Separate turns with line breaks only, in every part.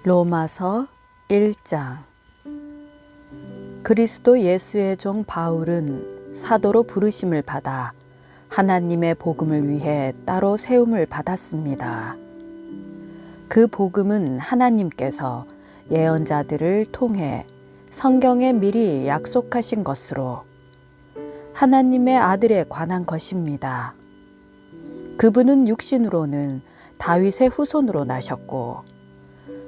로마서 1장. 그리스도 예수의 종 바울은 사도로 부르심을 받아 하나님의 복음을 위해 따로 세움을 받았습니다. 그 복음은 하나님께서 예언자들을 통해 성경에 미리 약속하신 것으로 하나님의 아들에 관한 것입니다. 그분은 육신으로는 다윗의 후손으로 나셨고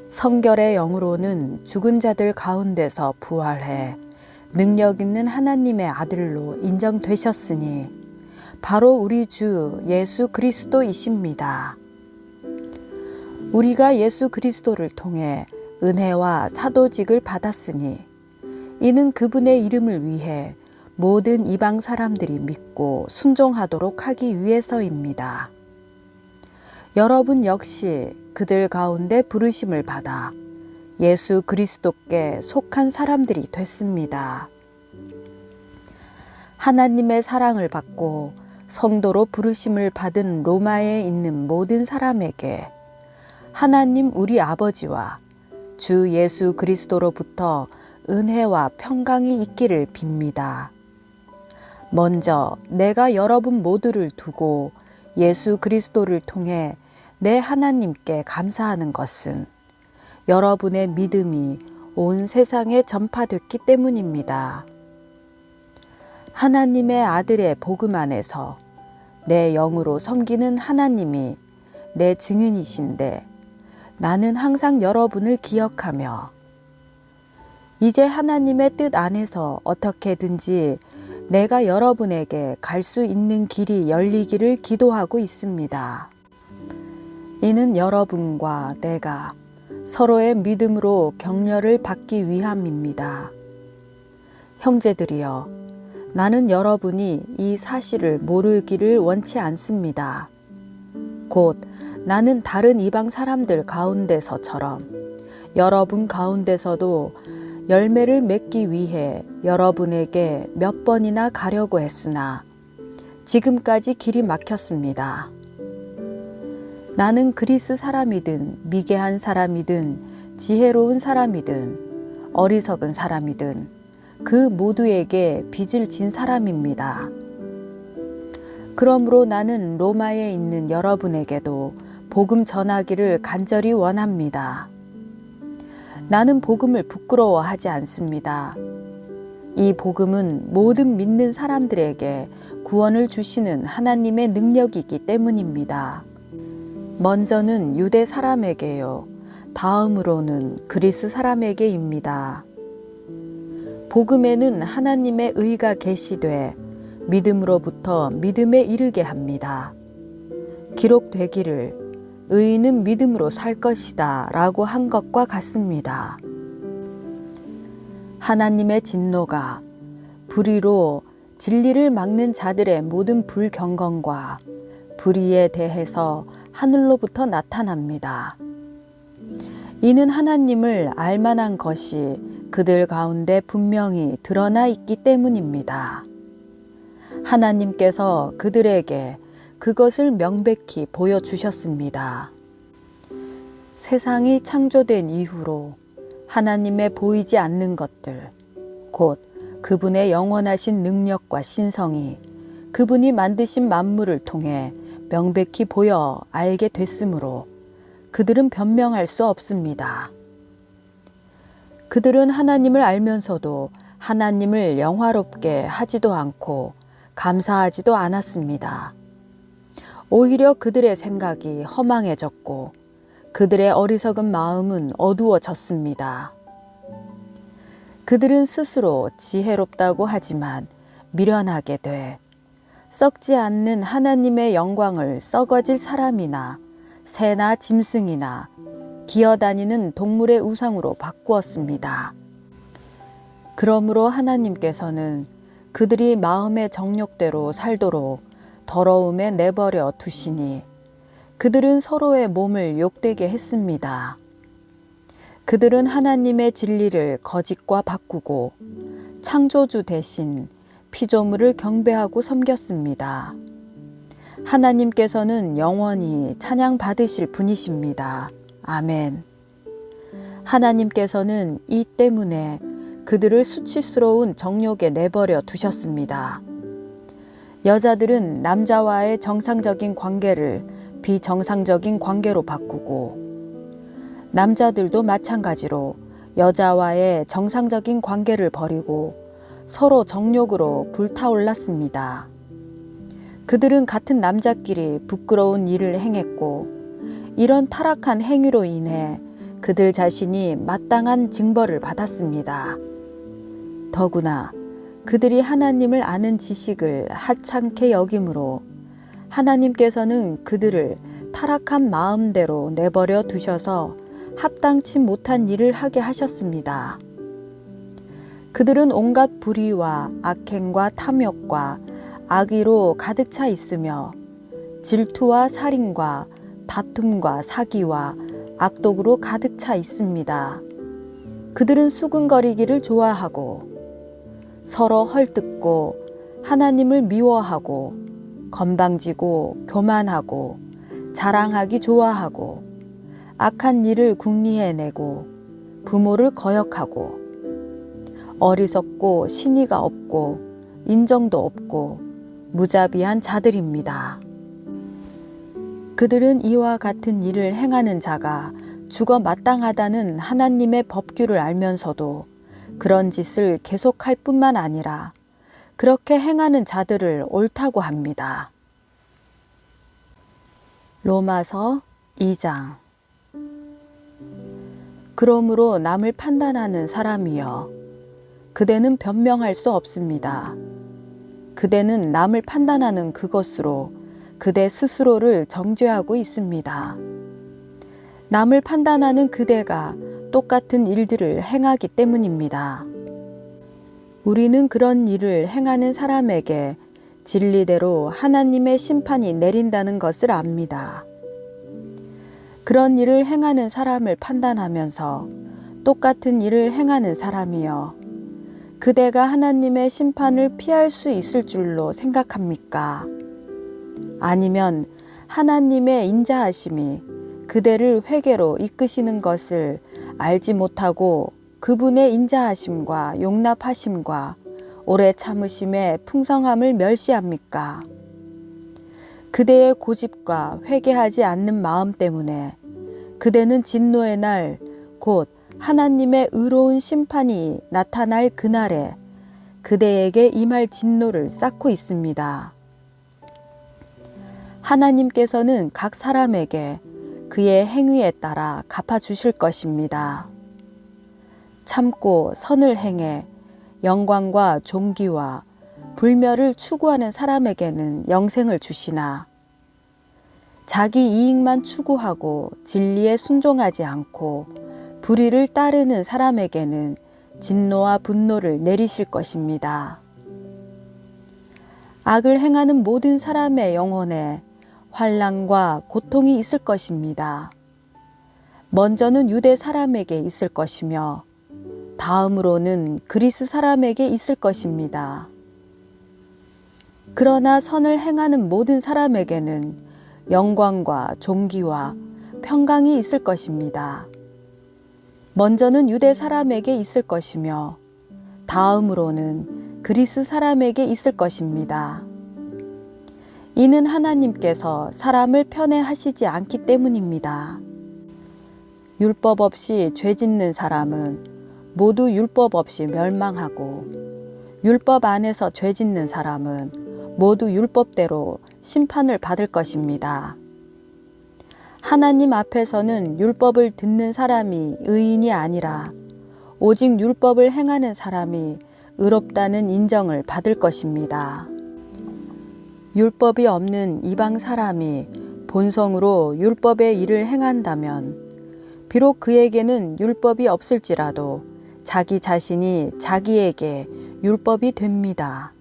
성결의 영으로는 죽은 자들 가운데서 부활해 능력 있는 하나님의 아들로 인정되셨으니 바로 우리 주 예수 그리스도이십니다. 우리가 예수 그리스도를 통해 은혜와 사도직을 받았으니 이는 그분의 이름을 위해 모든 이방 사람들이 믿고 순종하도록 하기 위해서입니다. 여러분 역시 그들 가운데 부르심을 받아 예수 그리스도께 속한 사람들이 됐습니다. 하나님의 사랑을 받고 성도로 부르심을 받은 로마에 있는 모든 사람에게 하나님 우리 아버지와 주 예수 그리스도로부터 은혜와 평강이 있기를 빕니다. 먼저 내가 여러분 모두를 두고 예수 그리스도를 통해 내 하나님께 감사하는 것은 여러분의 믿음이 온 세상에 전파됐기 때문입니다. 하나님의 아들의 복음 안에서 내 영으로 섬기는 하나님이 내 증인이신데 나는 항상 여러분을 기억하며 이제 하나님의 뜻 안에서 어떻게든지 내가 여러분에게 갈 수 있는 길이 열리기를 기도하고 있습니다. 이는 여러분과 내가 서로의 믿음으로 격려를 받기 위함입니다. 형제들이여, 나는 여러분이 이 사실을 모르기를 원치 않습니다. 곧 나는 다른 이방 사람들 가운데서처럼 여러분 가운데서도 열매를 맺기 위해 여러분에게 몇 번이나 가려고 했으나 지금까지 길이 막혔습니다. 나는 그리스 사람이든 미개한 사람이든 지혜로운 사람이든 어리석은 사람이든 그 모두에게 빚을 진 사람입니다. 그러므로 나는 로마에 있는 여러분에게도 복음 전하기를 간절히 원합니다. 나는 복음을 부끄러워하지 않습니다. 이 복음은 모든 믿는 사람들에게 구원을 주시는 하나님의 능력이기 때문입니다. 먼저는 유대 사람에게요, 다음으로는 그리스 사람에게입니다. 복음에는 하나님의 의가 계시되 믿음으로부터 믿음에 이르게 합니다. 기록되기를 의인은 믿음으로 살 것이다 라고 한 것과 같습니다. 하나님의 진노가 불의로 진리를 막는 자들의 모든 불경건과 불의에 대해서 하늘로부터 나타납니다. 이는 하나님을 알만한 것이 그들 가운데 분명히 드러나 있기 때문입니다. 하나님께서 그들에게 그것을 명백히 보여주셨습니다. 세상이 창조된 이후로 하나님의 보이지 않는 것들, 곧 그분의 영원하신 능력과 신성이 그분이 만드신 만물을 통해 명백히 보여 알게 됐으므로 그들은 변명할 수 없습니다. 그들은 하나님을 알면서도 하나님을 영화롭게 하지도 않고 감사하지도 않았습니다. 오히려 그들의 생각이 허망해졌고 그들의 어리석은 마음은 어두워졌습니다. 그들은 스스로 지혜롭다고 하지만 미련하게 돼 썩지 않는 하나님의 영광을 썩어질 사람이나 새나 짐승이나 기어다니는 동물의 우상으로 바꾸었습니다. 그러므로 하나님께서는 그들이 마음의 정욕대로 살도록 더러움에 내버려 두시니 그들은 서로의 몸을 욕되게 했습니다. 그들은 하나님의 진리를 거짓과 바꾸고 창조주 대신 피조물을 경배하고 섬겼습니다. 하나님께서는 영원히 찬양 받으실 분이십니다. 아멘. 하나님께서는 이 때문에 그들을 수치스러운 정욕에 내버려 두셨습니다. 여자들은 남자와의 정상적인 관계를 비정상적인 관계로 바꾸고, 남자들도 마찬가지로 여자와의 정상적인 관계를 버리고 서로 정욕으로 불타올랐습니다. 그들은 같은 남자끼리 부끄러운 일을 행했고, 이런 타락한 행위로 인해 그들 자신이 마땅한 징벌을 받았습니다. 더구나 그들이 하나님을 아는 지식을 하찮게 여김으로 하나님께서는 그들을 타락한 마음대로 내버려 두셔서 합당치 못한 일을 하게 하셨습니다. 그들은 온갖 불의와 악행과 탐욕과 악의로 가득 차 있으며 질투와 살인과 다툼과 사기와 악독으로 가득 차 있습니다. 그들은 수근거리기를 좋아하고 서로 헐뜯고 하나님을 미워하고 건방지고 교만하고 자랑하기 좋아하고 악한 일을 궁리해내고 부모를 거역하고 어리석고 신의가 없고 인정도 없고 무자비한 자들입니다. 그들은 이와 같은 일을 행하는 자가 죽어 마땅하다는 하나님의 법규를 알면서도 그런 짓을 계속할 뿐만 아니라 그렇게 행하는 자들을 옳다고 합니다. 로마서 2장. 그러므로 남을 판단하는 사람이여, 그대는 변명할 수 없습니다. 그대는 남을 판단하는 그것으로 그대 스스로를 정죄하고 있습니다. 남을 판단하는 그대가 똑같은 일들을 행하기 때문입니다. 우리는 그런 일을 행하는 사람에게 진리대로 하나님의 심판이 내린다는 것을 압니다. 그런 일을 행하는 사람을 판단하면서 똑같은 일을 행하는 사람이여, 그대가 하나님의 심판을 피할 수 있을 줄로 생각합니까? 아니면 하나님의 인자하심이 그대를 회개로 이끄시는 것을 알지 못하고 그분의 인자하심과 용납하심과 오래 참으심의 풍성함을 멸시합니까? 그대의 고집과 회개하지 않는 마음 때문에 그대는 진노의 날, 곧 하나님의 의로운 심판이 나타날 그날에 그대에게 임할 진노를 쌓고 있습니다. 하나님께서는 각 사람에게 그의 행위에 따라 갚아주실 것입니다. 참고 선을 행해 영광과 존귀와 불멸을 추구하는 사람에게는 영생을 주시나, 자기 이익만 추구하고 진리에 순종하지 않고 불의를 따르는 사람에게는 진노와 분노를 내리실 것입니다. 악을 행하는 모든 사람의 영혼에 환난과 고통이 있을 것입니다. 먼저는 유대 사람에게 있을 것이며 다음으로는 그리스 사람에게 있을 것입니다. 그러나 선을 행하는 모든 사람에게는 영광과 존귀와 평강이 있을 것입니다. 먼저는 유대 사람에게 있을 것이며 다음으로는 그리스 사람에게 있을 것입니다. 이는 하나님께서 사람을 편애하시지 않기 때문입니다. 율법 없이 죄 짓는 사람은 모두 율법 없이 멸망하고, 율법 안에서 죄 짓는 사람은 모두 율법대로 심판을 받을 것입니다. 하나님 앞에서는 율법을 듣는 사람이 의인이 아니라 오직 율법을 행하는 사람이 의롭다는 인정을 받을 것입니다. 율법이 없는 이방 사람이 본성으로 율법의 일을 행한다면 비록 그에게는 율법이 없을지라도 자기 자신이 자기에게 율법이 됩니다.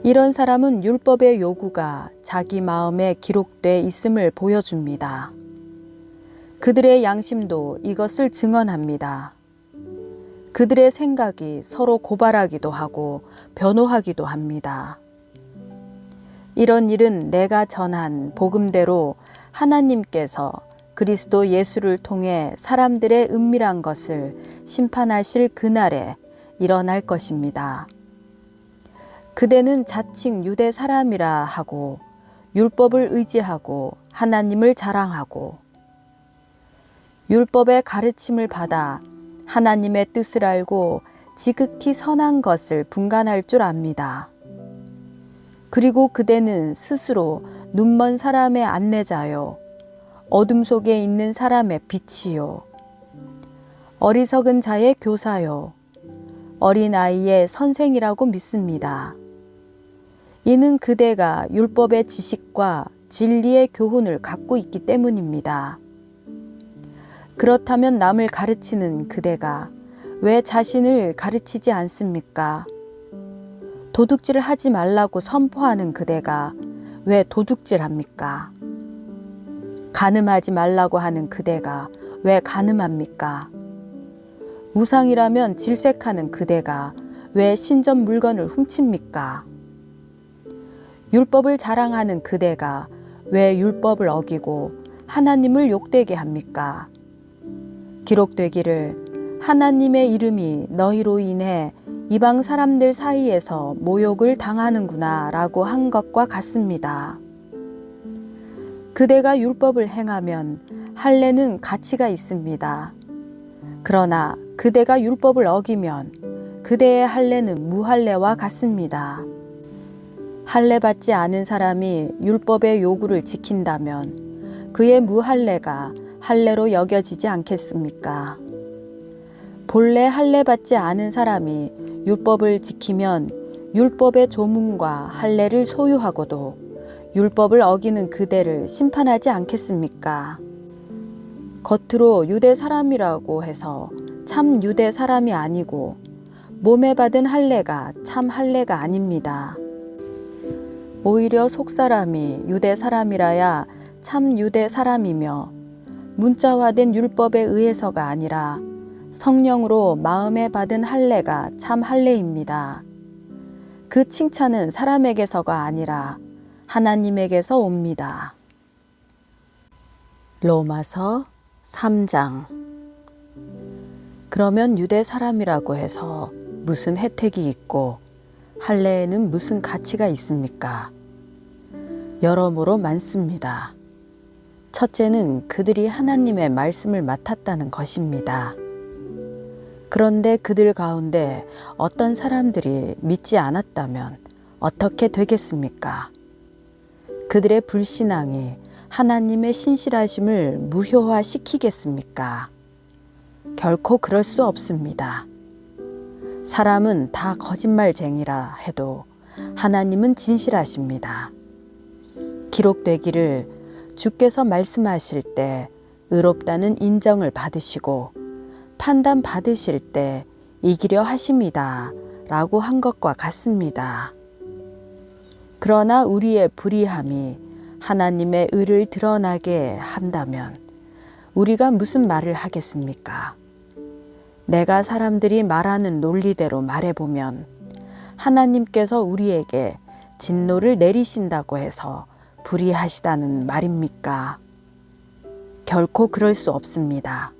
이런 사람은 율법의 요구가 자기 마음에 기록돼 있음을 보여줍니다. 그들의 양심도 이것을 증언합니다. 그들의 생각이 서로 고발하기도 하고 변호하기도 합니다. 이런 일은 내가 전한 복음대로 하나님께서 그리스도 예수를 통해 사람들의 은밀한 것을 심판하실 그날에 일어날 것입니다. 그대는 자칭 유대 사람이라 하고 율법을 의지하고 하나님을 자랑하고 율법의 가르침을 받아 하나님의 뜻을 알고 지극히 선한 것을 분간할 줄 압니다. 그리고 그대는 스스로 눈먼 사람의 안내자요, 어둠 속에 있는 사람의 빛이요, 어리석은 자의 교사요, 어린아이의 선생이라고 믿습니다. 이는 그대가 율법의 지식과 진리의 교훈을 갖고 있기 때문입니다. 그렇다면 남을 가르치는 그대가 왜 자신을 가르치지 않습니까? 도둑질을 하지 말라고 선포하는 그대가 왜 도둑질합니까? 간음하지 말라고 하는 그대가 왜 간음합니까? 우상이라면 질색하는 그대가 왜 신전 물건을 훔칩니까? 율법을 자랑하는 그대가 왜 율법을 어기고 하나님을 욕되게 합니까? 기록되기를 하나님의 이름이 너희로 인해 이방 사람들 사이에서 모욕을 당하는구나 라고 한 것과 같습니다. 그대가 율법을 행하면 할례는 가치가 있습니다. 그러나 그대가 율법을 어기면 그대의 할례는 무할례와 같습니다. 할례 받지 않은 사람이 율법의 요구를 지킨다면 그의 무할례가 할례로 여겨지지 않겠습니까? 본래 할례 받지 않은 사람이 율법을 지키면 율법의 조문과 할례를 소유하고도 율법을 어기는 그대를 심판하지 않겠습니까? 겉으로 유대 사람이라고 해서 참 유대 사람이 아니고 몸에 받은 할례가 참 할례가 아닙니다. 오히려 속사람이 유대 사람이라야 참 유대 사람이며 문자화된 율법에 의해서가 아니라 성령으로 마음에 받은 할례가 참 할례입니다. 그 칭찬은 사람에게서가 아니라 하나님에게서 옵니다. 로마서 3장. 그러면 유대 사람이라고 해서 무슨 혜택이 있고 할례에는 무슨 가치가 있습니까? 여러모로 많습니다. 첫째는 그들이 하나님의 말씀을 맡았다는 것입니다. 그런데 그들 가운데 어떤 사람들이 믿지 않았다면 어떻게 되겠습니까? 그들의 불신앙이 하나님의 신실하심을 무효화시키겠습니까? 결코 그럴 수 없습니다. 사람은 다 거짓말쟁이라 해도 하나님은 진실하십니다. 기록되기를 주께서 말씀하실 때 의롭다는 인정을 받으시고 판단 받으실 때 이기려 하십니다. 라고 한 것과 같습니다. 그러나 우리의 불의함이 하나님의 의를 드러나게 한다면 우리가 무슨 말을 하겠습니까? 내가 사람들이 말하는 논리대로 말해보면 하나님께서 우리에게 진노를 내리신다고 해서 불의하시다는 말입니까? 결코 그럴 수 없습니다.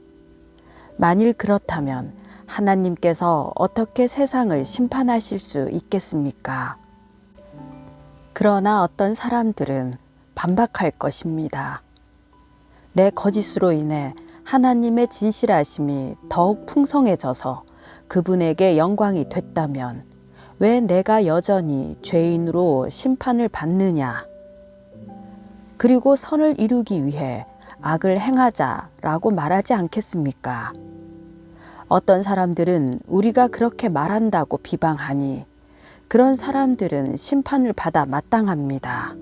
만일 그렇다면 하나님께서 어떻게 세상을 심판하실 수 있겠습니까? 그러나 어떤 사람들은 반박할 것입니다. 내 거짓으로 인해 하나님의 진실하심이 더욱 풍성해져서 그분에게 영광이 됐다면 왜 내가 여전히 죄인으로 심판을 받느냐? 그리고 선을 이루기 위해 악을 행하자라고 말하지 않겠습니까? 어떤 사람들은 우리가 그렇게 말한다고 비방하니 그런 사람들은 심판을 받아 마땅합니다.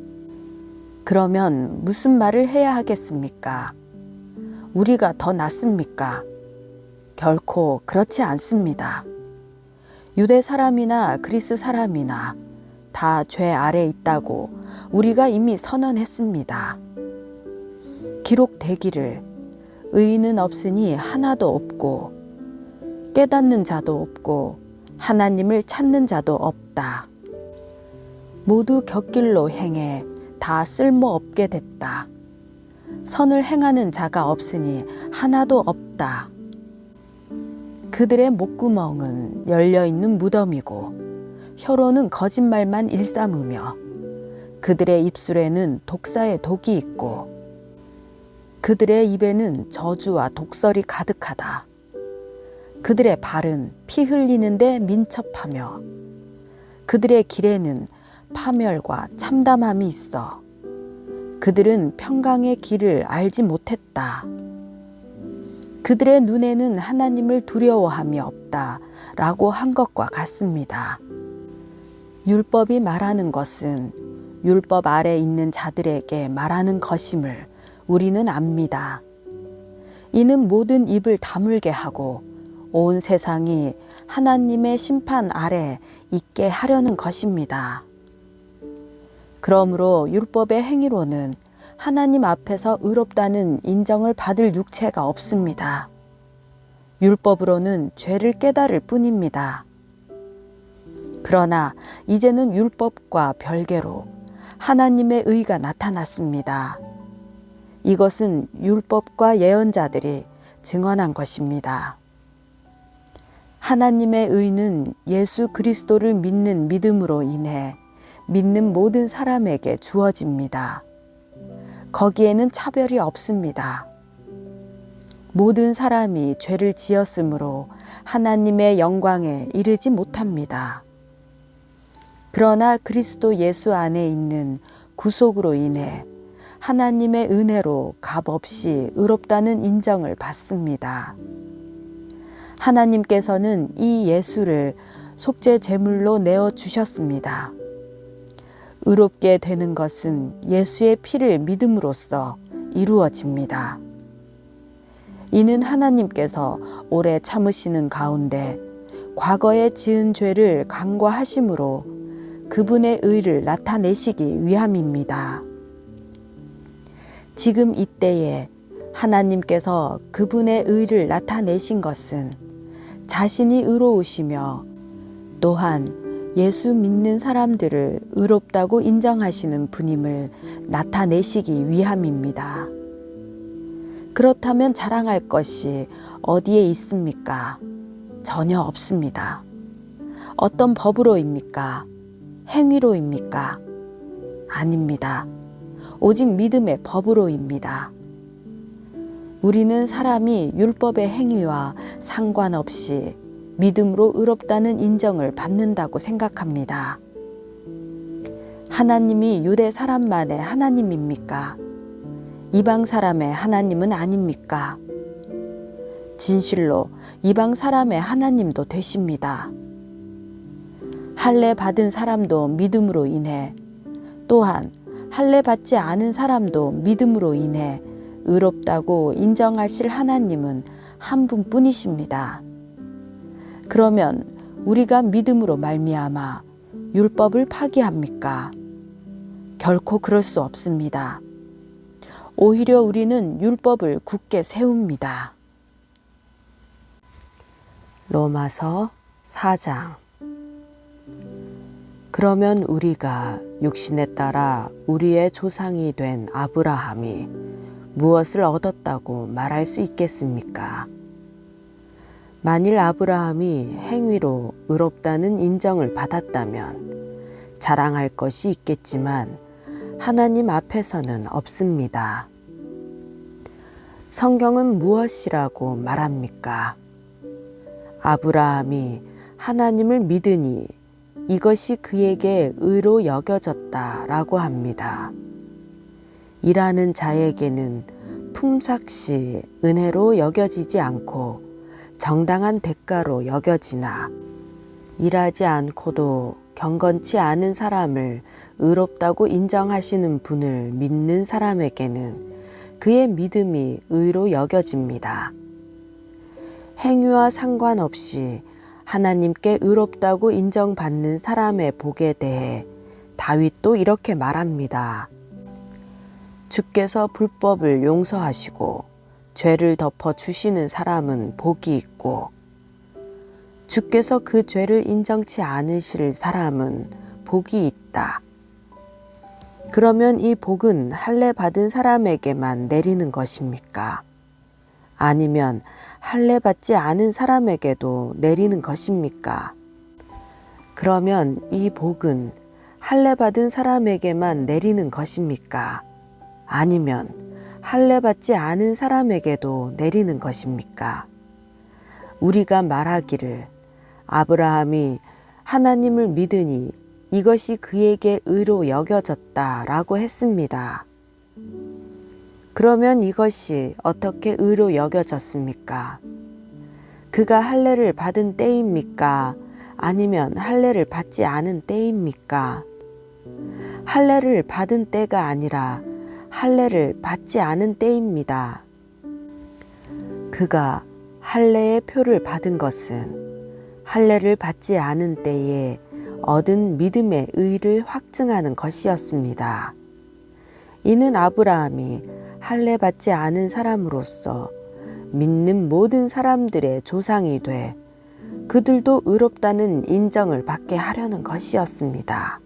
그러면 무슨 말을 해야 하겠습니까? 우리가 더 낫습니까? 결코 그렇지 않습니다. 유대 사람이나 그리스 사람이나 다 죄 아래 있다고 우리가 이미 선언했습니다. 기록되기를 의인은 없으니 하나도 없고 깨닫는 자도 없고 하나님을 찾는 자도 없다. 모두 곁길로 행해 다 쓸모없게 됐다. 선을 행하는 자가 없으니 하나도 없다. 그들의 목구멍은 열려있는 무덤이고 혀로는 거짓말만 일삼으며 그들의 입술에는 독사의 독이 있고 그들의 입에는 저주와 독설이 가득하다. 그들의 발은 피 흘리는데 민첩하며 그들의 길에는 파멸과 참담함이 있어 그들은 평강의 길을 알지 못했다. 그들의 눈에는 하나님을 두려워함이 없다 라고 한 것과 같습니다. 율법이 말하는 것은 율법 아래 있는 자들에게 말하는 것임을 우리는 압니다. 이는 모든 입을 다물게 하고 온 세상이 하나님의 심판 아래 있게 하려는 것입니다. 그러므로 율법의 행위로는 하나님 앞에서 의롭다는 인정을 받을 육체가 없습니다. 율법으로는 죄를 깨달을 뿐입니다. 그러나 이제는 율법과 별개로 하나님의 의가 나타났습니다. 이것은 율법과 예언자들이 증언한 것입니다. 하나님의 의는 예수 그리스도를 믿는 믿음으로 인해 믿는 모든 사람에게 주어집니다. 거기에는 차별이 없습니다. 모든 사람이 죄를 지었으므로 하나님의 영광에 이르지 못합니다. 그러나 그리스도 예수 안에 있는 구속으로 인해 하나님의 은혜로 값없이 의롭다는 인정을 받습니다. 하나님께서는 이 예수를 속죄 제물로 내어주셨습니다. 의롭게 되는 것은 예수의 피를 믿음으로써 이루어집니다. 이는 하나님께서 오래 참으시는 가운데 과거에 지은 죄를 간과하심으로 그분의 의를 나타내시기 위함입니다. 지금 이때에 하나님께서 그분의 의를 나타내신 것은 자신이 의로우시며 또한 예수 믿는 사람들을 의롭다고 인정하시는 분임을 나타내시기 위함입니다. 그렇다면 자랑할 것이 어디에 있습니까? 전혀 없습니다. 어떤 법으로입니까? 행위로입니까? 아닙니다. 오직 믿음의 법으로입니다. 우리는 사람이 율법의 행위와 상관없이 믿음으로 의롭다는 인정을 받는다고 생각합니다. 하나님이 유대 사람만의 하나님입니까? 이방 사람의 하나님은 아닙니까? 진실로 이방 사람의 하나님도 되십니다. 할례 받은 사람도 믿음으로 인해 또한 할례 받지 않은 사람도 믿음으로 인해 의롭다고 인정하실 하나님은 한 분뿐이십니다. 그러면 우리가 믿음으로 말미암아 율법을 파기합니까? 결코 그럴 수 없습니다. 오히려 우리는 율법을 굳게 세웁니다. 로마서 4장. 그러면 우리가 육신에 따라 우리의 조상이 된 아브라함이 무엇을 얻었다고 말할 수 있겠습니까? 만일 아브라함이 행위로 의롭다는 인정을 받았다면 자랑할 것이 있겠지만 하나님 앞에서는 없습니다. 성경은 무엇이라고 말합니까? 아브라함이 하나님을 믿으니 이것이 그에게 의로 여겨졌다라고 합니다. 일하는 자에게는 품삯이 은혜로 여겨지지 않고 정당한 대가로 여겨지나 일하지 않고도 경건치 않은 사람을 의롭다고 인정하시는 분을 믿는 사람에게는 그의 믿음이 의로 여겨집니다. 행위와 상관없이 하나님께 의롭다고 인정받는 사람의 복에 대해 다윗도 이렇게 말합니다. 주께서 불법을 용서하시고 죄를 덮어 주시는 사람은 복이 있고 주께서 그 죄를 인정치 않으실 사람은 복이 있다. 그러면 이 복은 할례 받은 사람에게만 내리는 것입니까? 아니면 할례 받지 않은 사람에게도 내리는 것입니까? 그러면 이 복은 할례 받은 사람에게만 내리는 것입니까? 아니면 할례 받지 않은 사람에게도 내리는 것입니까? 우리가 말하기를 아브라함이 하나님을 믿으니 이것이 그에게 의로 여겨졌다라고 했습니다. 그러면 이것이 어떻게 의로 여겨졌습니까? 그가 할례를 받은 때입니까? 아니면 할례를 받지 않은 때입니까? 할례를 받은 때가 아니라 할례를 받지 않은 때입니다. 그가 할례의 표를 받은 것은 할례를 받지 않은 때에 얻은 믿음의 의를 확증하는 것이었습니다. 이는 아브라함이 할례 받지 않은 사람으로서 믿는 모든 사람들의 조상이 돼 그들도 의롭다는 인정을 받게 하려는 것이었습니다.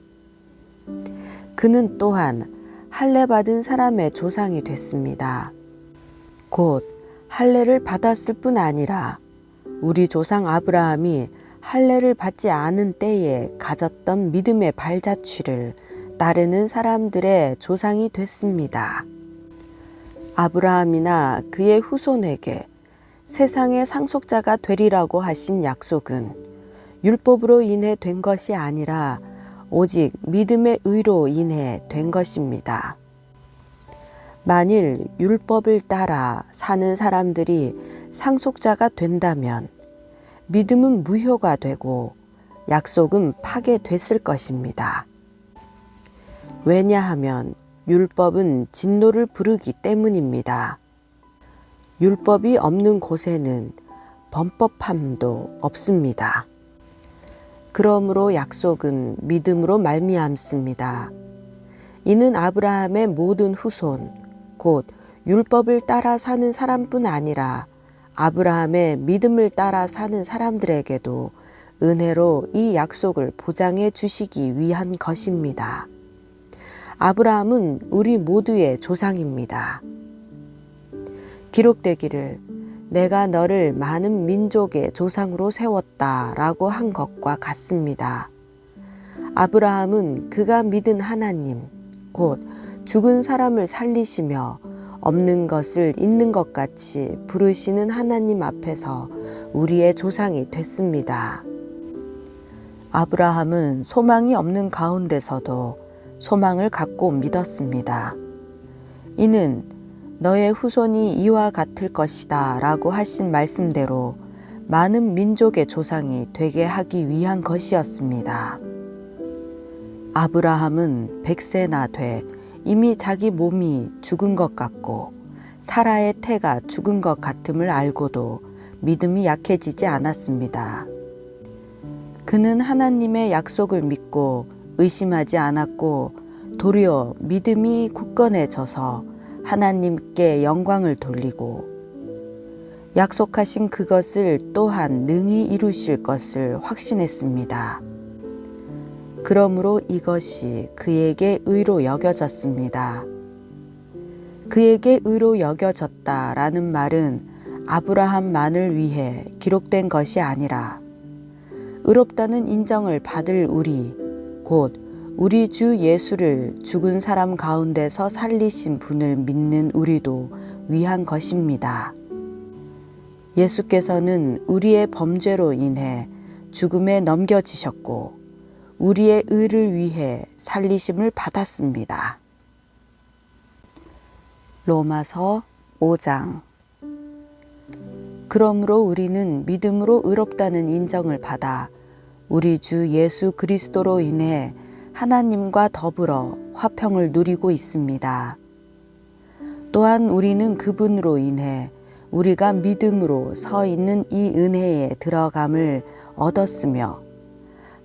그는 또한 할례 받은 사람의 조상이 됐습니다. 곧 할례를 받았을 뿐 아니라 우리 조상 아브라함이 할례를 받지 않은 때에 가졌던 믿음의 발자취를 따르는 사람들의 조상이 됐습니다. 아브라함이나 그의 후손에게 세상의 상속자가 되리라고 하신 약속은 율법으로 인해 된 것이 아니라 오직 믿음의 의로 인해 된 것입니다. 만일 율법을 따라 사는 사람들이 상속자가 된다면 믿음은 무효가 되고 약속은 파괴됐을 것입니다. 왜냐하면 율법은 진노를 부르기 때문입니다. 율법이 없는 곳에는 범법함도 없습니다. 그러므로 약속은 믿음으로 말미암습니다. 이는 아브라함의 모든 후손, 곧 율법을 따라 사는 사람뿐 아니라 아브라함의 믿음을 따라 사는 사람들에게도 은혜로 이 약속을 보장해 주시기 위한 것입니다. 아브라함은 우리 모두의 조상입니다. 기록되기를 내가 너를 많은 민족의 조상으로 세웠다라고 한 것과 같습니다. 아브라함은 그가 믿은 하나님, 곧 죽은 사람을 살리시며 없는 것을 있는 것 같이 부르시는 하나님 앞에서 우리의 조상이 됐습니다. 아브라함은 소망이 없는 가운데서도 소망을 갖고 믿었습니다. 이는 너의 후손이 이와 같을 것이다 라고 하신 말씀대로 많은 민족의 조상이 되게 하기 위한 것이었습니다. 아브라함은 100세나 돼 이미 자기 몸이 죽은 것 같고 사라의 태가 죽은 것 같음을 알고도 믿음이 약해지지 않았습니다. 그는 하나님의 약속을 믿고 의심하지 않았고 도리어 믿음이 굳건해져서 하나님께 영광을 돌리고 약속하신 그것을 또한 능히 이루실 것을 확신했습니다. 그러므로 이것이 그에게 의로 여겨졌습니다. 그에게 의로 여겨졌다라는 말은 아브라함만을 위해 기록된 것이 아니라 의롭다는 인정을 받을 우리, 곧 우리 주 예수를 죽은 사람 가운데서 살리신 분을 믿는 우리도 위한 것입니다. 예수께서는 우리의 범죄로 인해 죽음에 넘겨지셨고 우리의 의를 위해 살리심을 받았습니다. 로마서 5장. 그러므로 우리는 믿음으로 의롭다는 인정을 받아 우리 주 예수 그리스도로 인해 하나님과 더불어 화평을 누리고 있습니다. 또한 우리는 그분으로 인해 우리가 믿음으로 서 있는 이 은혜에 들어감을 얻었으며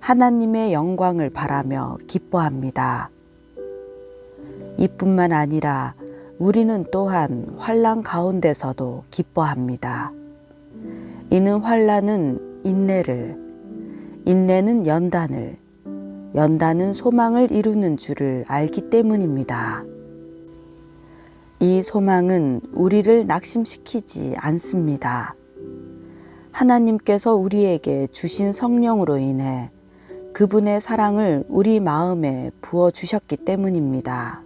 하나님의 영광을 바라며 기뻐합니다. 이뿐만 아니라 우리는 또한 환난 가운데서도 기뻐합니다. 이는 환난은 인내를, 인내는 연단을, 연다는 소망을 이루는 줄을 알기 때문입니다. 이 소망은 우리를 낙심시키지 않습니다. 하나님께서 우리에게 주신 성령으로 인해 그분의 사랑을 우리 마음에 부어주셨기 때문입니다.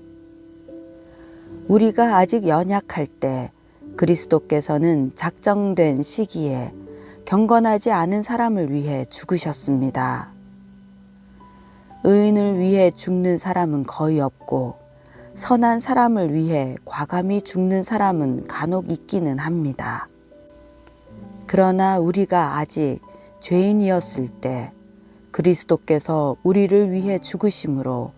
우리가 아직 연약할 때 그리스도께서는 작정된 시기에 경건하지 않은 사람을 위해 죽으셨습니다. 의인을 위해 죽는 사람은 거의 없고 선한 사람을 위해 과감히 죽는 사람은 간혹 있기는 합니다. 그러나 우리가 아직 죄인이었을 때 그리스도께서 우리를 위해 죽으심으로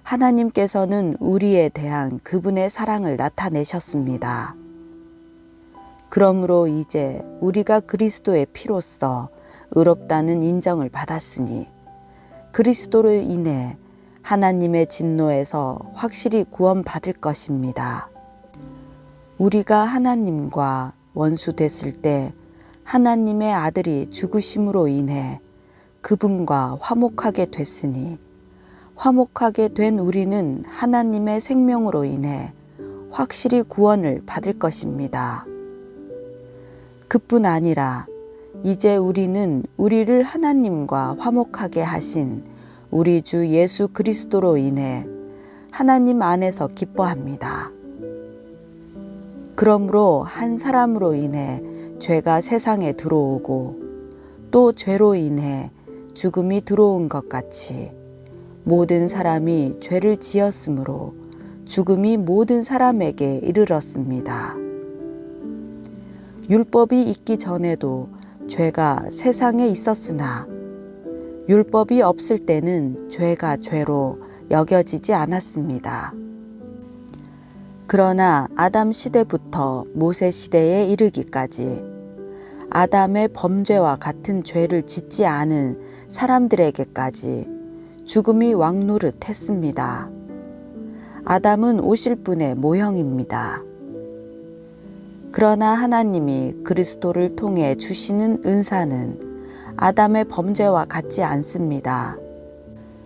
하나님께서는 우리에 대한 그분의 사랑을 나타내셨습니다. 그러므로 이제 우리가 그리스도의 피로써 의롭다는 인정을 받았으니 그리스도로 인해 하나님의 진노에서 확실히 구원받을 것입니다. 우리가 하나님과 원수 됐을 때 하나님의 아들이 죽으심으로 인해 그분과 화목하게 됐으니 화목하게 된 우리는 하나님의 생명으로 인해 확실히 구원을 받을 것입니다. 그뿐 아니라 이제 우리는 우리를 하나님과 화목하게 하신 우리 주 예수 그리스도로 인해 하나님 안에서 기뻐합니다. 그러므로 한 사람으로 인해 죄가 세상에 들어오고 또 죄로 인해 죽음이 들어온 것 같이 모든 사람이 죄를 지었으므로 죽음이 모든 사람에게 이르렀습니다. 율법이 있기 전에도 죄가 세상에 있었으나 율법이 없을 때는 죄가 죄로 여겨지지 않았습니다. 그러나 아담 시대부터 모세 시대에 이르기까지 아담의 범죄와 같은 죄를 짓지 않은 사람들에게까지 죽음이 왕노릇했습니다. 아담은 오실 분의 모형입니다. 그러나 하나님이 그리스도를 통해 주시는 은사는 아담의 범죄와 같지 않습니다.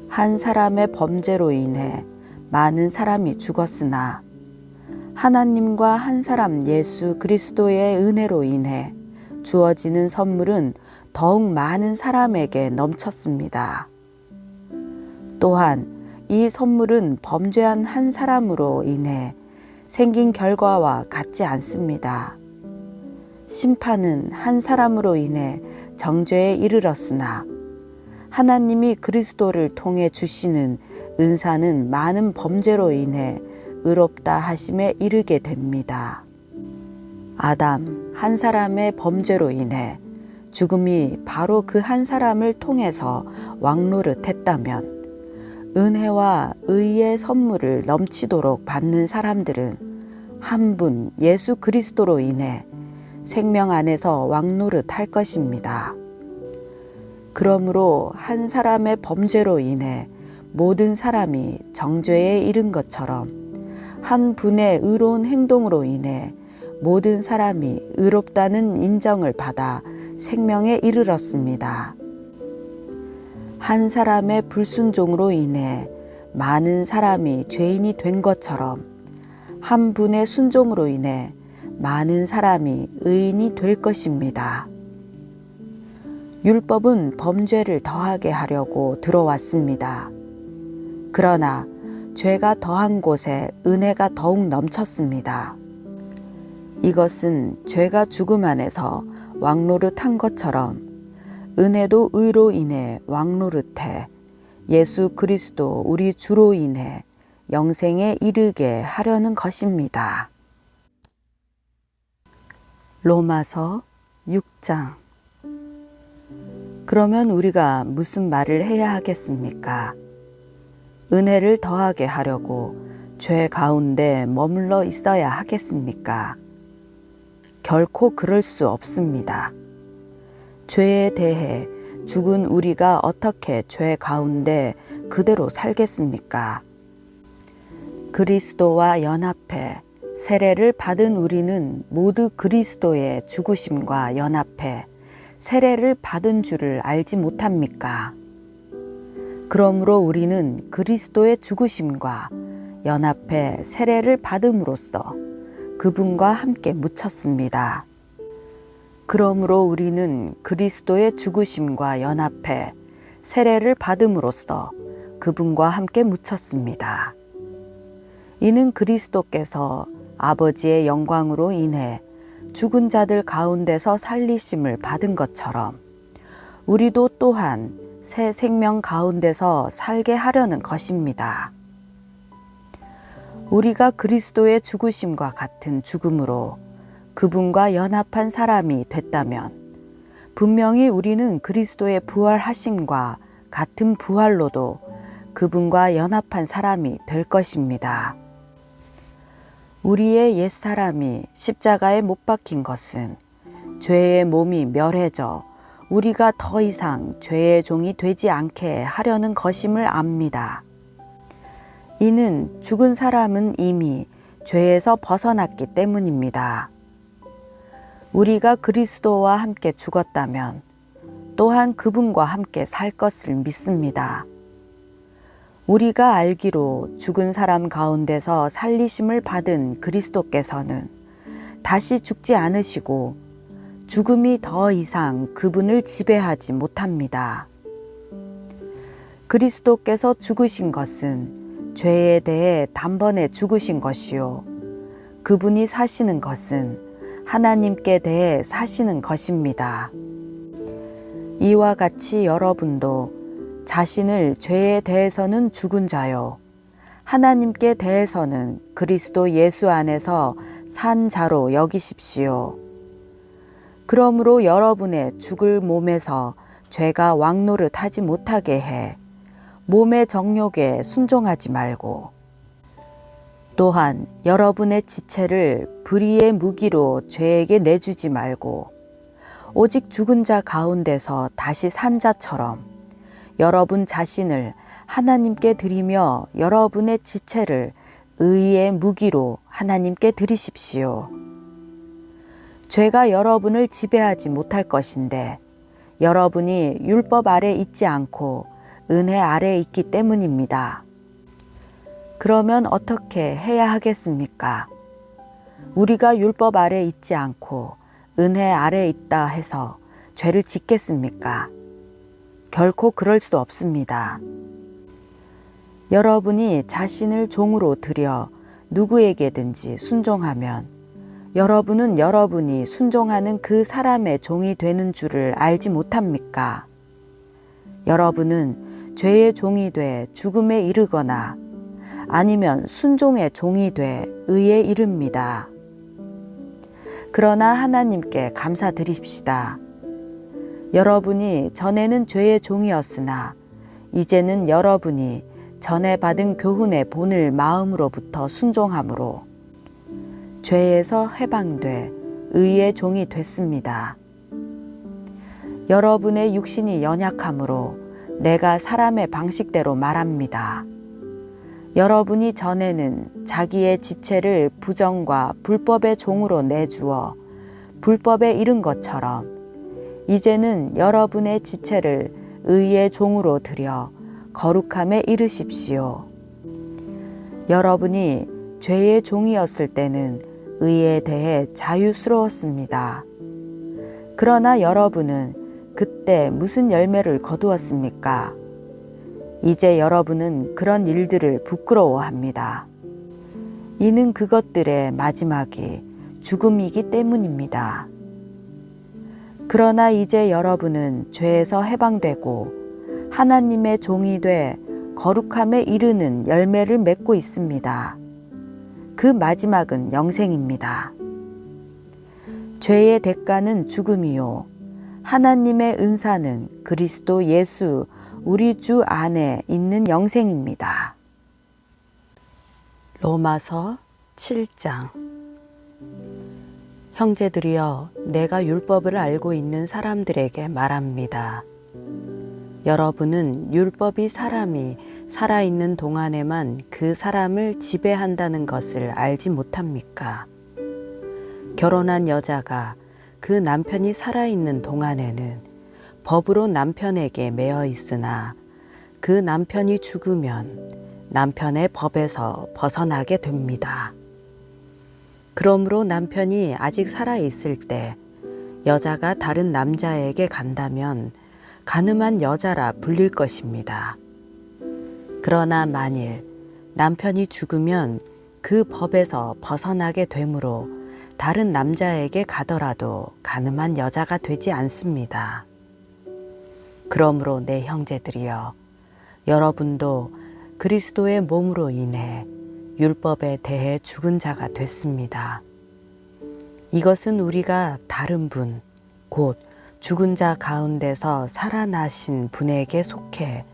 한 사람의 범죄로 인해 많은 사람이 죽었으나 하나님과 한 사람 예수 그리스도의 은혜로 인해 주어지는 선물은 더욱 많은 사람에게 넘쳤습니다. 또한 이 선물은 범죄한 한 사람으로 인해 생긴 결과와 같지 않습니다. 심판은 한 사람으로 인해 정죄에 이르렀으나 하나님이 그리스도를 통해 주시는 은사는 많은 범죄로 인해 의롭다 하심에 이르게 됩니다. 아담 한 사람의 범죄로 인해 죽음이 바로 그 한 사람을 통해서 왕노릇했다면 은혜와 의의 선물을 넘치도록 받는 사람들은 한 분 예수 그리스도로 인해 생명 안에서 왕노릇할 것입니다. 그러므로 한 사람의 범죄로 인해 모든 사람이 정죄에 이른 것처럼 한 분의 의로운 행동으로 인해 모든 사람이 의롭다는 인정을 받아 생명에 이르렀습니다. 한 사람의 불순종으로 인해 많은 사람이 죄인이 된 것처럼 한 분의 순종으로 인해 많은 사람이 의인이 될 것입니다. 율법은 범죄를 더하게 하려고 들어왔습니다. 그러나 죄가 더한 곳에 은혜가 더욱 넘쳤습니다. 이것은 죄가 죽음 안에서 왕노릇한 것처럼 은혜도 의로 인해 왕노릇해 예수 그리스도 우리 주로 인해 영생에 이르게 하려는 것입니다. 로마서 6장. 그러면 우리가 무슨 말을 해야 하겠습니까? 은혜를 더하게 하려고 죄 가운데 머물러 있어야 하겠습니까? 결코 그럴 수 없습니다. 죄에 대해 죽은 우리가 어떻게 죄 가운데 그대로 살겠습니까? 그리스도와 연합해 세례를 받은 우리는 모두 그리스도의 죽으심과 연합해 세례를 받은 줄을 알지 못합니까? 그러므로 우리는 그리스도의 죽으심과 연합해 세례를 받음으로써 그분과 함께 묻혔습니다. 그러므로 우리는 그리스도의 죽으심과 연합해 세례를 받음으로써 그분과 함께 묻혔습니다. 이는 그리스도께서 아버지의 영광으로 인해 죽은 자들 가운데서 살리심을 받은 것처럼 우리도 또한 새 생명 가운데서 살게 하려는 것입니다. 우리가 그리스도의 죽으심과 같은 죽음으로 그분과 연합한 사람이 됐다면 분명히 우리는 그리스도의 부활하심과 같은 부활로도 그분과 연합한 사람이 될 것입니다. 우리의 옛사람이 십자가에 못 박힌 것은 죄의 몸이 멸해져 우리가 더 이상 죄의 종이 되지 않게 하려는 것임을 압니다. 이는 죽은 사람은 이미 죄에서 벗어났기 때문입니다. 우리가 그리스도와 함께 죽었다면 또한 그분과 함께 살 것을 믿습니다. 우리가 알기로 죽은 사람 가운데서 살리심을 받은 그리스도께서는 다시 죽지 않으시고 죽음이 더 이상 그분을 지배하지 못합니다. 그리스도께서 죽으신 것은 죄에 대해 단번에 죽으신 것이요. 그분이 사시는 것은 하나님께 대해 사시는 것입니다. 이와 같이 여러분도 자신을 죄에 대해서는 죽은 자요, 하나님께 대해서는 그리스도 예수 안에서 산 자로 여기십시오. 그러므로 여러분의 죽을 몸에서 죄가 왕노릇하지 못하게 해 몸의 정욕에 순종하지 말고, 또한 여러분의 지체를 불의의 무기로 죄에게 내주지 말고 오직 죽은 자 가운데서 다시 산 자처럼 여러분 자신을 하나님께 드리며 여러분의 지체를 의의 무기로 하나님께 드리십시오. 죄가 여러분을 지배하지 못할 것인데 여러분이 율법 아래 있지 않고 은혜 아래 있기 때문입니다. 그러면 어떻게 해야 하겠습니까? 우리가 율법 아래 있지 않고 은혜 아래 있다 해서 죄를 짓겠습니까? 결코 그럴 수 없습니다. 여러분이 자신을 종으로 들여 누구에게든지 순종하면 여러분은 여러분이 순종하는 그 사람의 종이 되는 줄을 알지 못합니까? 여러분은 죄의 종이 돼 죽음에 이르거나 아니면 순종의 종이 돼 의에 이릅니다. 그러나 하나님께 감사드립시다. 여러분이 전에는 죄의 종이었으나 이제는 여러분이 전에 받은 교훈의 본을 마음으로부터 순종함으로 죄에서 해방돼 의의 종이 됐습니다. 여러분의 육신이 연약함으로 내가 사람의 방식대로 말합니다. 여러분이 전에는 자기의 지체를 부정과 불법의 종으로 내주어 불법에 이른 것처럼 이제는 여러분의 지체를 의의 종으로 들여 거룩함에 이르십시오. 여러분이 죄의 종이었을 때는 의에 대해 자유스러웠습니다. 그러나 여러분은 그때 무슨 열매를 거두었습니까? 이제 여러분은 그런 일들을 부끄러워합니다. 이는 그것들의 마지막이 죽음이기 때문입니다. 그러나 이제 여러분은 죄에서 해방되고 하나님의 종이 돼 거룩함에 이르는 열매를 맺고 있습니다. 그 마지막은 영생입니다. 죄의 대가는 죽음이요 하나님의 은사는 그리스도 예수 우리 주 안에 있는 영생입니다. 로마서 7장. 형제들이여, 내가 율법을 알고 있는 사람들에게 말합니다. 여러분은 율법이 사람이 살아있는 동안에만 그 사람을 지배한다는 것을 알지 못합니까? 결혼한 여자가 그 남편이 살아있는 동안에는 법으로 남편에게 매어 있으나 그 남편이 죽으면 남편의 법에서 벗어나게 됩니다. 그러므로 남편이 아직 살아있을 때 여자가 다른 남자에게 간다면 간음한 여자라 불릴 것입니다. 그러나 만일 남편이 죽으면 그 법에서 벗어나게 되므로 다른 남자에게 가더라도 간음한 여자가 되지 않습니다. 그러므로 내 형제들이여, 여러분도 그리스도의 몸으로 인해 율법에 대해 죽은 자가 됐습니다. 이것은 우리가 다른 분, 곧 죽은 자 가운데서 살아나신 분에게 속해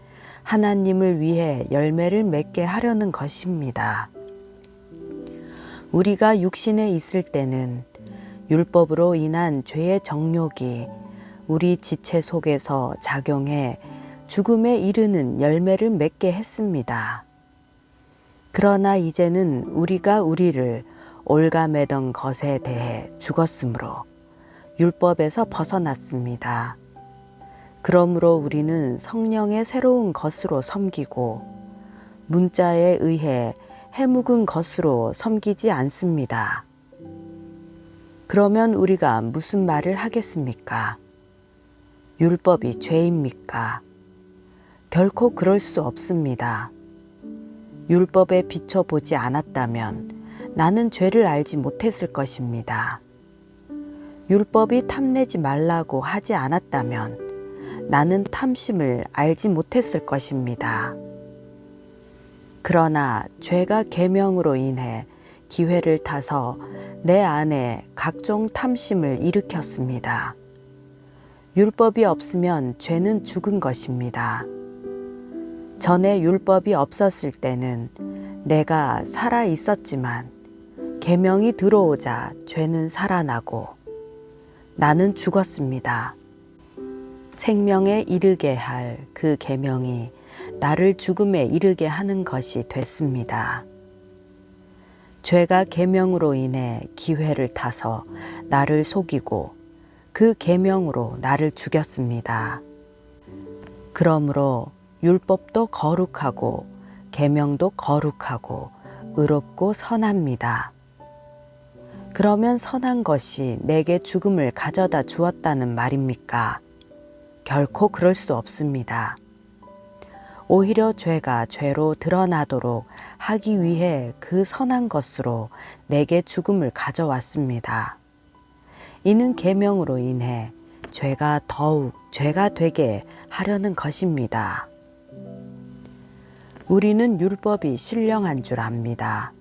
하나님을 위해 열매를 맺게 하려는 것입니다. 우리가 육신에 있을 때는 율법으로 인한 죄의 정욕이 우리 지체 속에서 작용해 죽음에 이르는 열매를 맺게 했습니다. 그러나 이제는 우리가 우리를 올가매던 것에 대해 죽었으므로 율법에서 벗어났습니다. 그러므로 우리는 성령의 새로운 것으로 섬기고 문자에 의해 해묵은 것으로 섬기지 않습니다. 그러면 우리가 무슨 말을 하겠습니까? 율법이 죄입니까? 결코 그럴 수 없습니다. 율법에 비춰보지 않았다면 나는 죄를 알지 못했을 것입니다. 율법이 탐내지 말라고 하지 않았다면 나는 탐심을 알지 못했을 것입니다. 그러나 죄가 계명으로 인해 기회를 타서 내 안에 각종 탐심을 일으켰습니다. 율법이 없으면 죄는 죽은 것입니다. 전에 율법이 없었을 때는 내가 살아 있었지만 계명이 들어오자 죄는 살아나고 나는 죽었습니다. 생명에 이르게 할 그 계명이 나를 죽음에 이르게 하는 것이 됐습니다. 죄가 계명으로 인해 기회를 타서 나를 속이고 그 계명으로 나를 죽였습니다. 그러므로 율법도 거룩하고 계명도 거룩하고 의롭고 선합니다. 그러면 선한 것이 내게 죽음을 가져다 주었다는 말입니까? 결코 그럴 수 없습니다. 오히려 죄가 죄로 드러나도록 하기 위해 그 선한 것으로 내게 죽음을 가져왔습니다. 이는 계명으로 인해 죄가 더욱 죄가 되게 하려는 것입니다. 우리는 율법이 신령한 줄 압니다.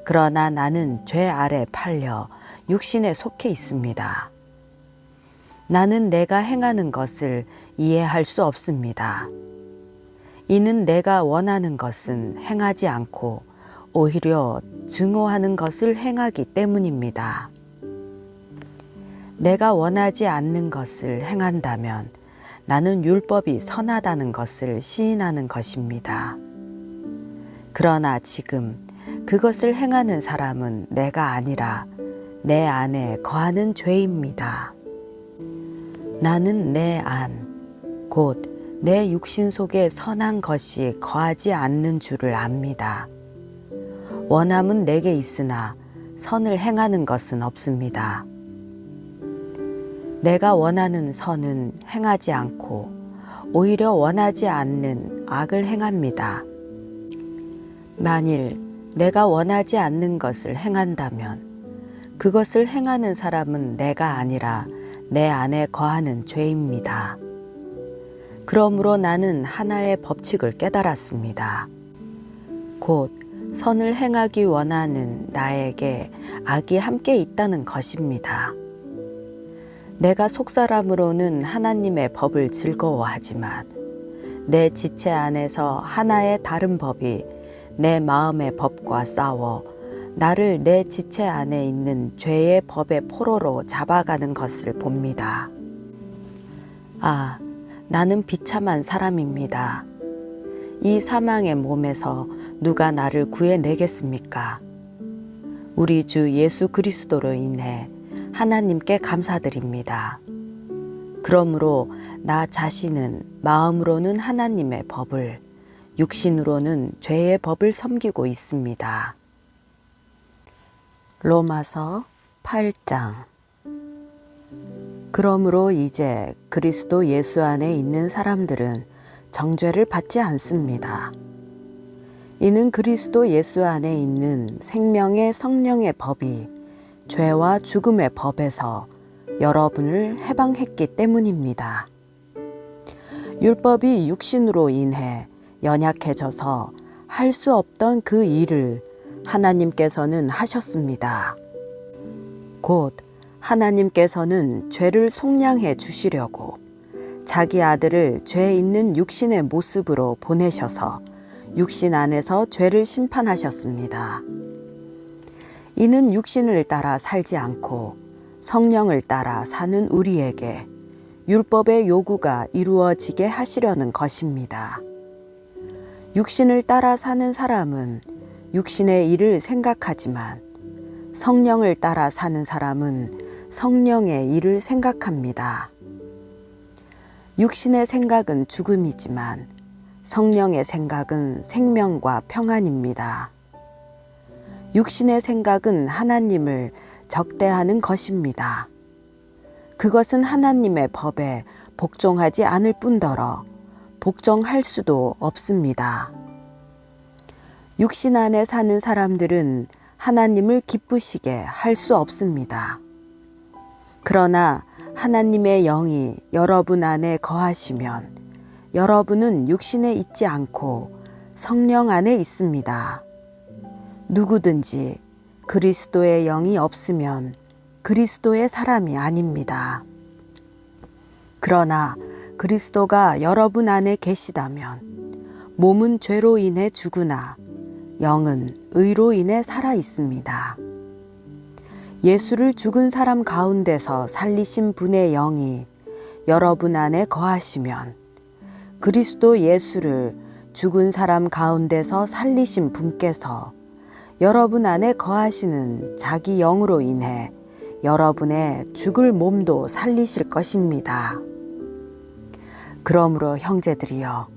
그러나 나는 죄 아래 팔려 육신에 속해 있습니다. 나는 내가 행하는 것을 이해할 수 없습니다. 이는 내가 원하는 것은 행하지 않고 오히려 증오하는 것을 행하기 때문입니다. 내가 원하지 않는 것을 행한다면 나는 율법이 선하다는 것을 시인하는 것입니다. 그러나 지금 그것을 행하는 사람은 내가 아니라 내 안에 거하는 죄입니다. 나는 내 안, 곧 내 육신 속에 선한 것이 거하지 않는 줄을 압니다. 원함은 내게 있으나 선을 행하는 것은 없습니다. 내가 원하는 선은 행하지 않고 오히려 원하지 않는 악을 행합니다. 만일 내가 원하지 않는 것을 행한다면 그것을 행하는 사람은 내가 아니라 내 안에 거하는 죄입니다. 그러므로 나는 하나의 법칙을 깨달았습니다. 곧 선을 행하기 원하는 나에게 악이 함께 있다는 것입니다. 내가 속사람으로는 하나님의 법을 즐거워하지만 내 지체 안에서 하나의 다른 법이 내 마음의 법과 싸워 나를 내 지체 안에 있는 죄의 법의 포로로 잡아가는 것을 봅니다. 아, 나는 비참한 사람입니다. 이 사망의 몸에서 누가 나를 구해내겠습니까? 우리 주 예수 그리스도로 인해 하나님께 감사드립니다. 그러므로 나 자신은 마음으로는 하나님의 법을, 육신으로는 죄의 법을 섬기고 있습니다. 로마서 8장. 그러므로 이제 그리스도 예수 안에 있는 사람들은 정죄를 받지 않습니다. 이는 그리스도 예수 안에 있는 생명의 성령의 법이 죄와 죽음의 법에서 여러분을 해방했기 때문입니다. 율법이 육신으로 인해 연약해져서 할 수 없던 그 일을 하나님께서는 하셨습니다. 곧 하나님께서는 죄를 속량해 주시려고 자기 아들을 죄 있는 육신의 모습으로 보내셔서 육신 안에서 죄를 심판하셨습니다. 이는 육신을 따라 살지 않고 성령을 따라 사는 우리에게 율법의 요구가 이루어지게 하시려는 것입니다. 육신을 따라 사는 사람은 육신의 일을 생각하지만 성령을 따라 사는 사람은 성령의 일을 생각합니다. 육신의 생각은 죽음이지만 성령의 생각은 생명과 평안입니다. 육신의 생각은 하나님을 적대하는 것입니다. 그것은 하나님의 법에 복종하지 않을 뿐더러 복종할 수도 없습니다. 육신 안에 사는 사람들은 하나님을 기쁘시게 할 수 없습니다. 그러나 하나님의 영이 여러분 안에 거하시면 여러분은 육신에 있지 않고 성령 안에 있습니다. 누구든지 그리스도의 영이 없으면 그리스도의 사람이 아닙니다. 그러나 그리스도가 여러분 안에 계시다면 몸은 죄로 인해 죽으나 영은 의로 인해 살아 있습니다. 예수를 죽은 사람 가운데서 살리신 분의 영이 여러분 안에 거하시면 그리스도 예수를 죽은 사람 가운데서 살리신 분께서 여러분 안에 거하시는 자기 영으로 인해 여러분의 죽을 몸도 살리실 것입니다. 그러므로 형제들이여,